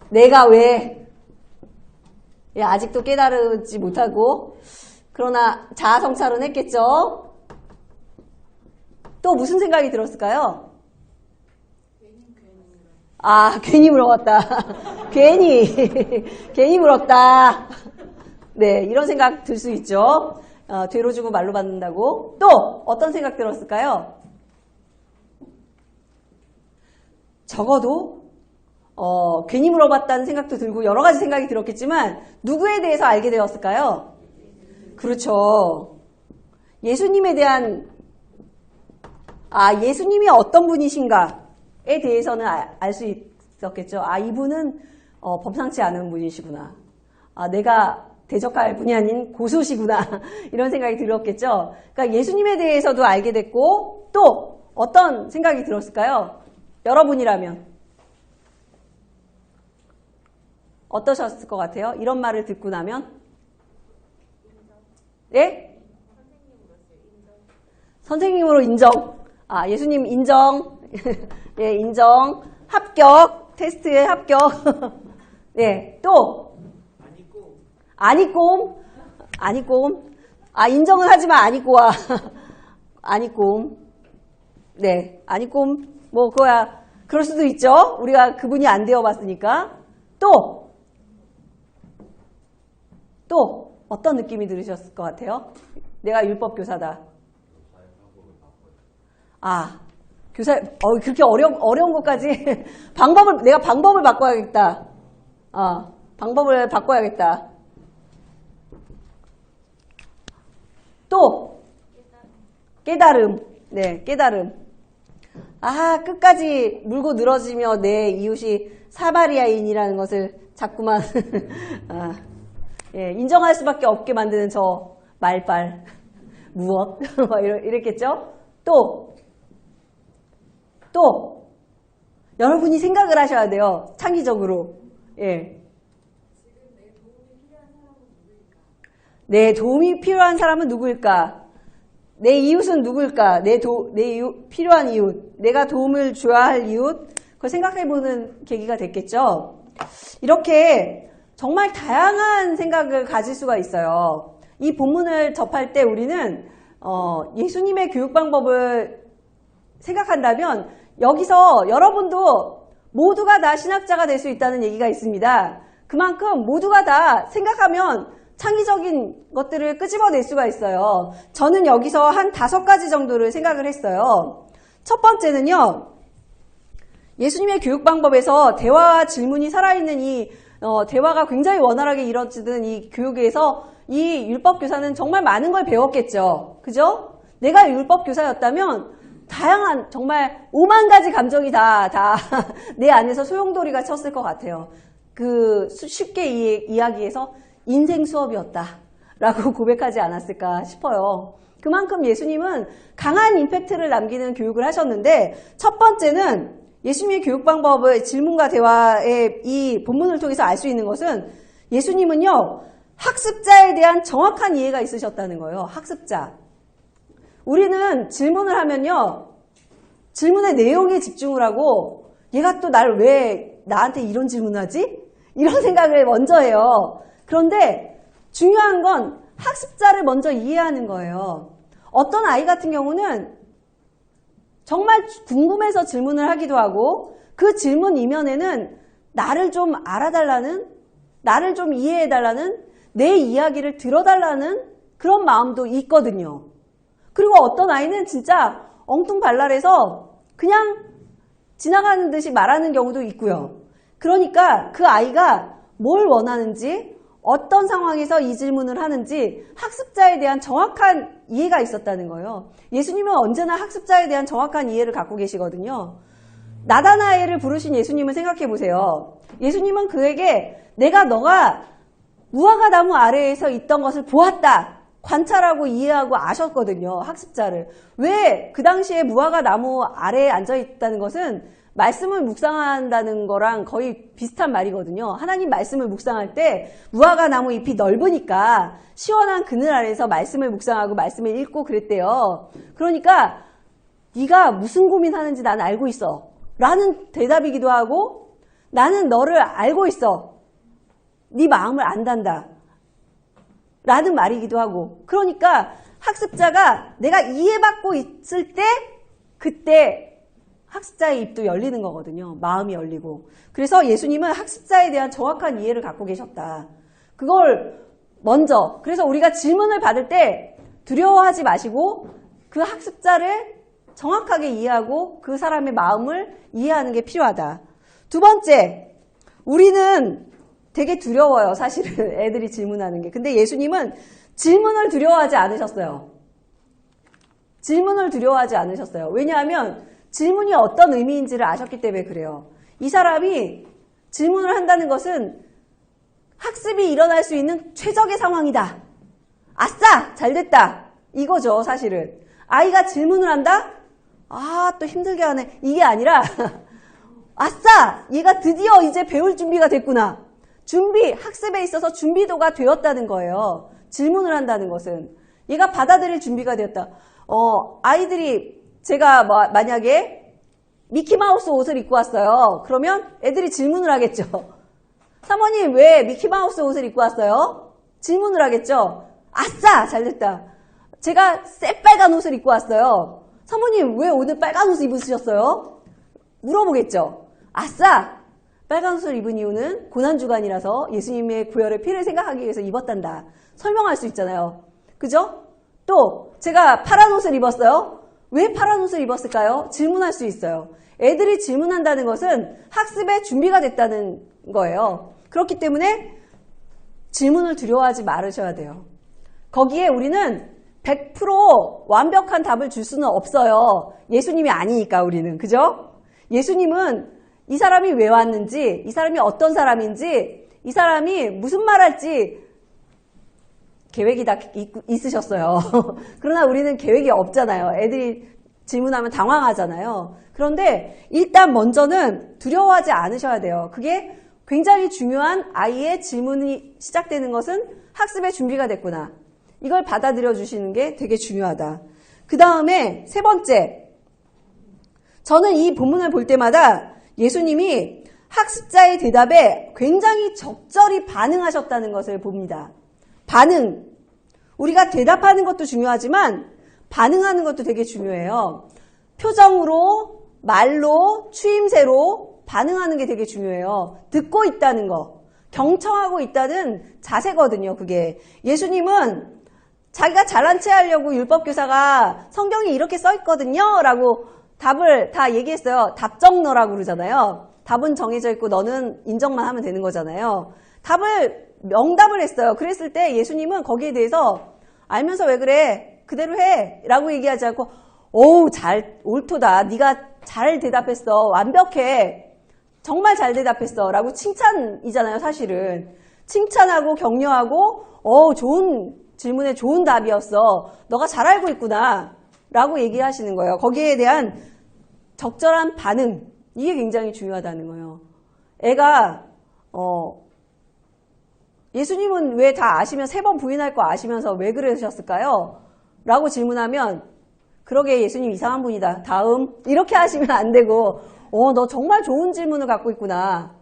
내가 왜? 예, 아직도 깨달지 못하고. 그러나 자아성찰은 했겠죠? 또 무슨 생각이 들었을까요? 괜히 물어봤다. 괜히 물었다. 네, 이런 생각 들 수 있죠. 뒤로 주고 말로 받는다고. 또 어떤 생각 들었을까요? 적어도 괜히 물어봤다는 생각도 들고 여러 가지 생각이 들었겠지만 누구에 대해서 알게 되었을까요? 그렇죠. 예수님에 대한 예수님이 어떤 분이신가에 대해서는 알 수 있었겠죠. 이분은 범상치 않은 분이시구나. 내가 대적할 분이 아닌 고수시구나. 이런 생각이 들었겠죠. 그러니까 예수님에 대해서도 알게 됐고 또 어떤 생각이 들었을까요? 여러분이라면 어떠셨을 것 같아요? 이런 말을 듣고 나면? 예? 선생님으로 인정. 예수님 인정. 예, 인정. 합격. 테스트에 합격. 네, 또? 아니꼼. 인정은 하지만 아니꼬아. 아니꼼. 네, 아니꼼. 그거야. 그럴 수도 있죠. 우리가 그분이 안 되어봤으니까. 또 어떤 느낌이 들으셨을 것 같아요? 내가 율법 교사다. 교사, 그렇게 어려운 것까지 내가 방법을 바꿔야겠다. 방법을 바꿔야겠다. 또 깨달음. 네, 깨달음. 끝까지 물고 늘어지며 내 이웃이 사마리아인이라는 것을 자꾸만 인정할 수밖에 없게 만드는 저 말빨. 무엇? 이랬겠죠? 또 여러분이 생각을 하셔야 돼요. 창의적으로. 예. 내 도움이 필요한 사람은 누구일까? 내 이웃은 누구일까? 내 이웃, 필요한 이웃, 내가 도움을 줘야 할 이웃, 그걸 생각해보는 계기가 됐겠죠. 이렇게 정말 다양한 생각을 가질 수가 있어요. 이 본문을 접할 때 우리는 예수님의 교육 방법을 생각한다면 여기서 여러분도 모두가 다 신학자가 될 수 있다는 얘기가 있습니다. 그만큼 모두가 다 생각하면 창의적인 것들을 끄집어낼 수가 있어요. 저는 여기서 한 5가지 정도를 생각을 했어요. 첫 번째는요. 예수님의 교육 방법에서 대화와 질문이 살아있는 이 대화가 굉장히 원활하게 이루어지는 이 교육에서 이 율법 교사는 정말 많은 걸 배웠겠죠. 그죠? 내가 율법 교사였다면 다양한 정말 5만 가지 감정이 다 내 안에서 소용돌이가 쳤을 것 같아요. 쉽게 이야기해서 인생 수업이었다라고 고백하지 않았을까 싶어요. 그만큼 예수님은 강한 임팩트를 남기는 교육을 하셨는데 첫 번째는 예수님의 교육 방법을 질문과 대화의 이 본문을 통해서 알 수 있는 것은 예수님은요. 학습자에 대한 정확한 이해가 있으셨다는 거예요. 학습자. 우리는 질문을 하면요. 질문의 내용에 집중을 하고 얘가 또 왜 나한테 이런 질문을 하지? 이런 생각을 먼저 해요. 그런데 중요한 건 학습자를 먼저 이해하는 거예요. 어떤 아이 같은 경우는 정말 궁금해서 질문을 하기도 하고 그 질문 이면에는 나를 좀 알아달라는, 나를 좀 이해해달라는, 내 이야기를 들어달라는 그런 마음도 있거든요. 그리고 어떤 아이는 진짜 엉뚱발랄해서 그냥 지나가는 듯이 말하는 경우도 있고요. 그러니까 그 아이가 뭘 원하는지, 어떤 상황에서 이 질문을 하는지 학습자에 대한 정확한 이해가 있었다는 거예요. 예수님은 언제나 학습자에 대한 정확한 이해를 갖고 계시거든요. 나다나엘을 부르신 예수님을 생각해 보세요. 예수님은 그에게 너가 무화과 나무 아래에서 있던 것을 보았다. 관찰하고 이해하고 아셨거든요. 학습자를. 왜 그 당시에 무화과 나무 아래에 앉아 있다는 것은 말씀을 묵상한다는 거랑 거의 비슷한 말이거든요. 하나님 말씀을 묵상할 때 무화과 나무 잎이 넓으니까 시원한 그늘 아래에서 말씀을 묵상하고 말씀을 읽고 그랬대요. 그러니까 네가 무슨 고민하는지 난 알고 있어 라는 대답이기도 하고, 나는 너를 알고 있어, 네 마음을 안단다 라는 말이기도 하고, 그러니까 학습자가 내가 이해받고 있을 때 그때 학습자의 입도 열리는 거거든요. 마음이 열리고. 그래서 예수님은 학습자에 대한 정확한 이해를 갖고 계셨다. 그걸 먼저, 그래서 우리가 질문을 받을 때 두려워하지 마시고 그 학습자를 정확하게 이해하고 그 사람의 마음을 이해하는 게 필요하다. 두 번째, 우리는 되게 두려워요. 사실은 애들이 질문하는 게. 근데 예수님은 질문을 두려워하지 않으셨어요. 질문을 두려워하지 않으셨어요. 왜냐하면 질문이 어떤 의미인지를 아셨기 때문에 그래요. 이 사람이 질문을 한다는 것은 학습이 일어날 수 있는 최적의 상황이다. 아싸! 잘됐다. 이거죠, 사실은. 아이가 질문을 한다? 아, 또 힘들게 하네. 이게 아니라 아싸! 얘가 드디어 이제 배울 준비가 됐구나. 학습에 있어서 준비도가 되었다는 거예요. 질문을 한다는 것은. 얘가 받아들일 준비가 되었다. 아이들이, 제가 만약에 미키마우스 옷을 입고 왔어요. 그러면 애들이 질문을 하겠죠. 사모님, 왜 미키마우스 옷을 입고 왔어요? 질문을 하겠죠. 아싸! 잘됐다. 제가 새빨간 옷을 입고 왔어요. 사모님, 왜 오늘 빨간 옷을 입으셨어요? 물어보겠죠. 아싸! 빨간 옷을 입은 이유는 고난주간이라서 예수님의 구혈의 피를 생각하기 위해서 입었단다. 설명할 수 있잖아요. 그죠? 또 제가 파란 옷을 입었어요. 왜 파란 옷을 입었을까요? 질문할 수 있어요. 애들이 질문한다는 것은 학습에 준비가 됐다는 거예요. 그렇기 때문에 질문을 두려워하지 말으셔야 돼요. 거기에 우리는 100% 완벽한 답을 줄 수는 없어요. 예수님이 아니니까 우리는. 그죠? 예수님은 이 사람이 왜 왔는지, 이 사람이 어떤 사람인지, 이 사람이 무슨 말 할지 계획이 다 있으셨어요. 그러나 우리는 계획이 없잖아요. 애들이 질문하면 당황하잖아요. 그런데 일단 먼저는 두려워하지 않으셔야 돼요. 그게 굉장히 중요한, 아이의 질문이 시작되는 것은 학습의 준비가 됐구나. 이걸 받아들여 주시는 게 되게 중요하다. 그 다음에 세 번째, 저는 이 본문을 볼 때마다 예수님이 학습자의 대답에 굉장히 적절히 반응하셨다는 것을 봅니다. 반응. 우리가 대답하는 것도 중요하지만 반응하는 것도 되게 중요해요. 표정으로, 말로, 추임새로 반응하는 게 되게 중요해요. 듣고 있다는 거, 경청하고 있다는 자세거든요, 그게. 예수님은 자기가 잘난 체 하려고 율법교사가 성경이 이렇게 써있거든요 라고 답을 다 얘기했어요. 답정너라고 그러잖아요. 답은 정해져 있고 너는 인정만 하면 되는 거잖아요. 명답을 했어요. 그랬을 때 예수님은 거기에 대해서 알면서 왜 그래? 그대로 해! 라고 얘기하지 않고 오우, 옳도다. 네가 잘 대답했어. 완벽해. 정말 잘 대답했어. 라고 칭찬이잖아요, 사실은. 칭찬하고 격려하고 좋은 질문에 좋은 답이었어. 너가 잘 알고 있구나. 라고 얘기하시는 거예요. 거기에 대한 적절한 반응. 이게 굉장히 중요하다는 거예요. 애가 예수님은 왜 다 아시면 3번 부인할 거 아시면서 왜 그러셨을까요? 라고 질문하면 그러게 예수님 이상한 분이다. 다음. 이렇게 하시면 안 되고 너 정말 좋은 질문을 갖고 있구나.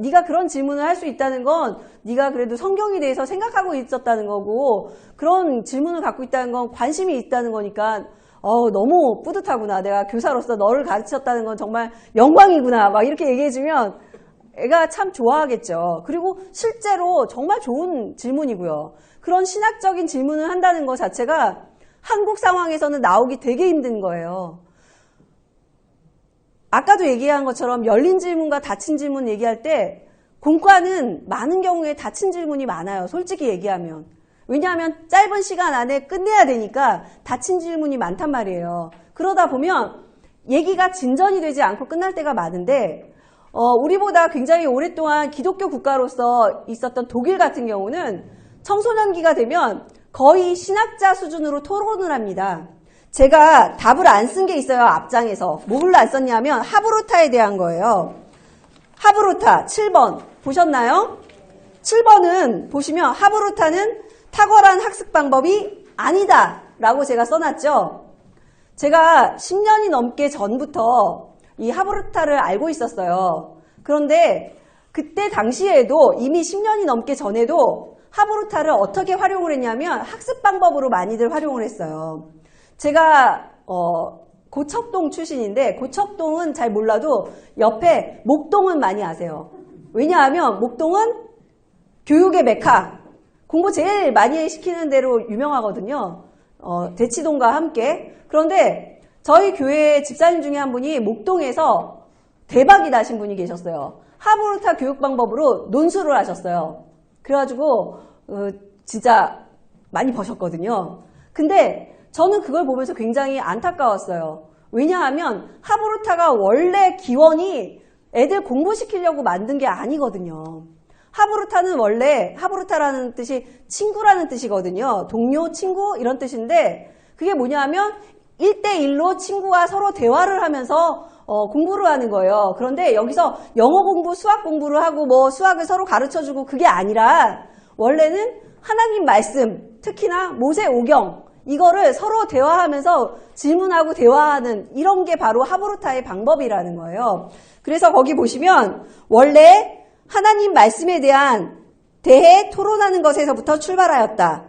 네가 그런 질문을 할 수 있다는 건 네가 그래도 성경에 대해서 생각하고 있었다는 거고 그런 질문을 갖고 있다는 건 관심이 있다는 거니까 너무 뿌듯하구나. 내가 교사로서 너를 가르쳤다는 건 정말 영광이구나. 막 이렇게 얘기해주면 애가 참 좋아하겠죠. 그리고 실제로 정말 좋은 질문이고요. 그런 신학적인 질문을 한다는 것 자체가 한국 상황에서는 나오기 되게 힘든 거예요. 아까도 얘기한 것처럼 열린 질문과 닫힌 질문 얘기할 때 공과는 많은 경우에 닫힌 질문이 많아요. 솔직히 얘기하면. 왜냐하면 짧은 시간 안에 끝내야 되니까 닫힌 질문이 많단 말이에요. 그러다 보면 얘기가 진전이 되지 않고 끝날 때가 많은데 우리보다 굉장히 오랫동안 기독교 국가로서 있었던 독일 같은 경우는 청소년기가 되면 거의 신학자 수준으로 토론을 합니다. 제가 답을 안 쓴 게 있어요. 앞장에서. 뭐를 안 썼냐면 하브루타에 대한 거예요. 하브루타 7번 보셨나요? 7번은 보시면 하브루타는 탁월한 학습 방법이 아니다 라고 제가 써놨죠. 제가 10년이 넘게 전부터 이 하브루타를 알고 있었어요. 그런데 그때 당시에도 이미 10년이 넘게 전에도 하브루타를 어떻게 활용을 했냐면 학습 방법으로 많이들 활용을 했어요. 제가 고척동 출신인데 고척동은 잘 몰라도 옆에 목동은 많이 아세요. 왜냐하면 목동은 교육의 메카, 공부 제일 많이 시키는 대로 유명하거든요. 대치동과 함께. 그런데 저희 교회 집사님 중에 한 분이 목동에서 대박이 나신 분이 계셨어요. 하브루타 교육 방법으로 논술을 하셨어요. 그래가지고 진짜 많이 버셨거든요. 근데 저는 그걸 보면서 굉장히 안타까웠어요. 왜냐하면 하브루타가 원래 기원이 애들 공부시키려고 만든 게 아니거든요. 하브루타는 원래 하브루타라는 뜻이 친구라는 뜻이거든요. 동료, 친구 이런 뜻인데 그게 뭐냐면 1대1로 친구와 서로 대화를 하면서 공부를 하는 거예요. 그런데 여기서 영어 공부, 수학 공부를 하고 뭐 수학을 서로 가르쳐주고 그게 아니라 원래는 하나님 말씀, 특히나 모세 오경 이거를 서로 대화하면서 질문하고 대화하는 이런 게 바로 하브루타의 방법이라는 거예요. 그래서 거기 보시면 원래 하나님 말씀에 대해 토론하는 것에서부터 출발하였다.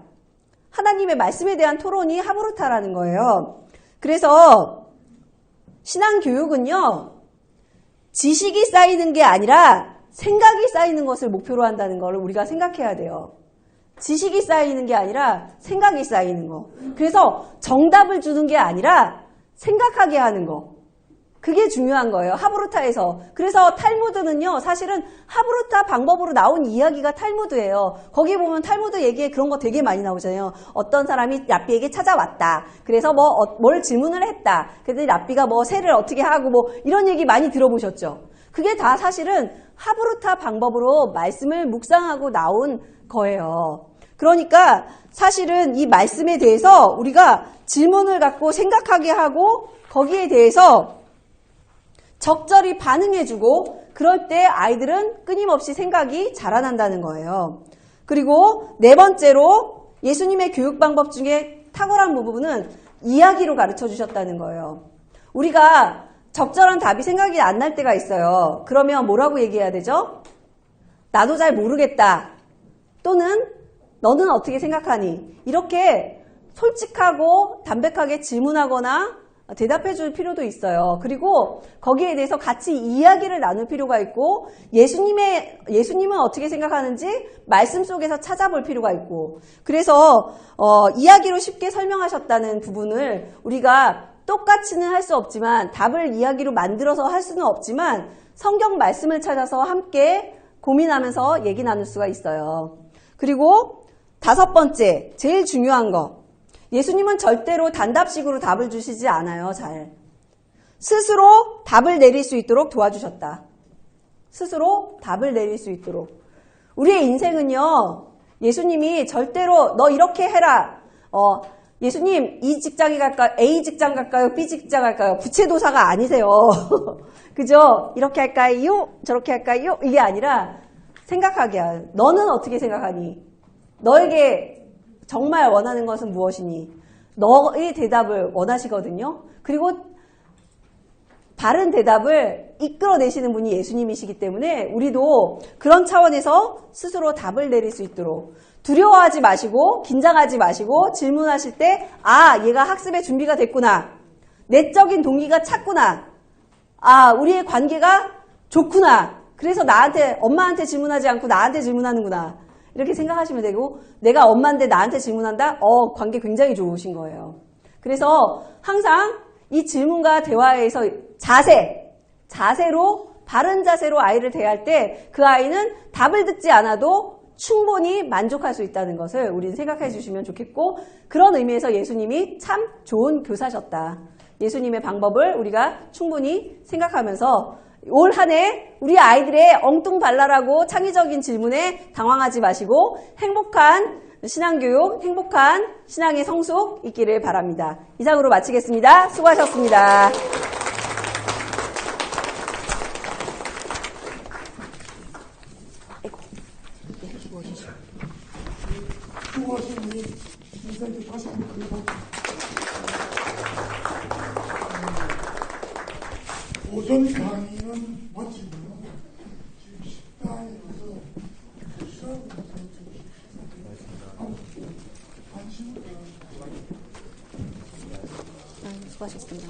하나님의 말씀에 대한 토론이 하브루타라는 거예요. 그래서 신앙교육은요, 지식이 쌓이는 게 아니라 생각이 쌓이는 것을 목표로 한다는 걸 우리가 생각해야 돼요. 지식이 쌓이는 게 아니라 생각이 쌓이는 거. 그래서 정답을 주는 게 아니라 생각하게 하는 거. 그게 중요한 거예요. 하브루타에서. 그래서 탈무드는요. 사실은 하브루타 방법으로 나온 이야기가 탈무드예요. 거기 보면 탈무드 얘기에 그런 거 되게 많이 나오잖아요. 어떤 사람이 랍비에게 찾아왔다. 그래서 뭘 질문을 했다. 그래서 랍비가 세를 어떻게 하고 이런 얘기 많이 들어보셨죠. 그게 다 사실은 하브루타 방법으로 말씀을 묵상하고 나온 거예요. 그러니까 사실은 이 말씀에 대해서 우리가 질문을 갖고 생각하게 하고 거기에 대해서 적절히 반응해주고 그럴 때 아이들은 끊임없이 생각이 자라난다는 거예요. 그리고 네 번째로 예수님의 교육 방법 중에 탁월한 부분은 이야기로 가르쳐 주셨다는 거예요. 우리가 적절한 답이 생각이 안 날 때가 있어요. 그러면 뭐라고 얘기해야 되죠? 나도 잘 모르겠다. 또는 너는 어떻게 생각하니? 이렇게 솔직하고 담백하게 질문하거나 대답해 줄 필요도 있어요. 그리고 거기에 대해서 같이 이야기를 나눌 필요가 있고 예수님은 어떻게 생각하는지 말씀 속에서 찾아볼 필요가 있고 그래서 이야기로 쉽게 설명하셨다는 부분을 우리가 똑같이는 할 수 없지만 답을 이야기로 만들어서 할 수는 없지만 성경 말씀을 찾아서 함께 고민하면서 얘기 나눌 수가 있어요. 그리고 다섯 번째, 제일 중요한 거. 예수님은 절대로 단답식으로 답을 주시지 않아요. 잘. 스스로 답을 내릴 수 있도록 도와주셨다. 스스로 답을 내릴 수 있도록. 우리의 인생은요. 예수님이 절대로 너 이렇게 해라. 예수님 이 직장에 갈까요? A 직장 갈까요? B 직장 갈까요? 부채도사가 아니세요. 그죠? 이렇게 할까요? 저렇게 할까요? 이게 아니라 생각하게 해요. 너는 어떻게 생각하니? 너에게 정말 원하는 것은 무엇이니? 너의 대답을 원하시거든요. 그리고 바른 대답을 이끌어내시는 분이 예수님이시기 때문에 우리도 그런 차원에서 스스로 답을 내릴 수 있도록 두려워하지 마시고 긴장하지 마시고 질문하실 때 얘가 학습의 준비가 됐구나. 내적인 동기가 찼구나. 우리의 관계가 좋구나. 그래서 엄마한테 질문하지 않고 나한테 질문하는구나. 이렇게 생각하시면 되고 내가 엄마인데 나한테 질문한다? 관계 굉장히 좋으신 거예요. 그래서 항상 이 질문과 대화에서 자세로 바른 자세로 아이를 대할 때 그 아이는 답을 듣지 않아도 충분히 만족할 수 있다는 것을 우리는 생각해 주시면 좋겠고 그런 의미에서 예수님이 참 좋은 교사셨다. 예수님의 방법을 우리가 충분히 생각하면서 올 한 해 우리 아이들의 엉뚱발랄하고 창의적인 질문에 당황하지 마시고 행복한 신앙교육, 행복한 신앙의 성숙 있기를 바랍니다. 이상으로 마치겠습니다. 수고하셨습니다. 수고하신 우리 선생님 다시 한번 그리고 오전 강의는 마치고요. 지금 식당에 가서 수업을 관심을 가지고 수고하셨습니다.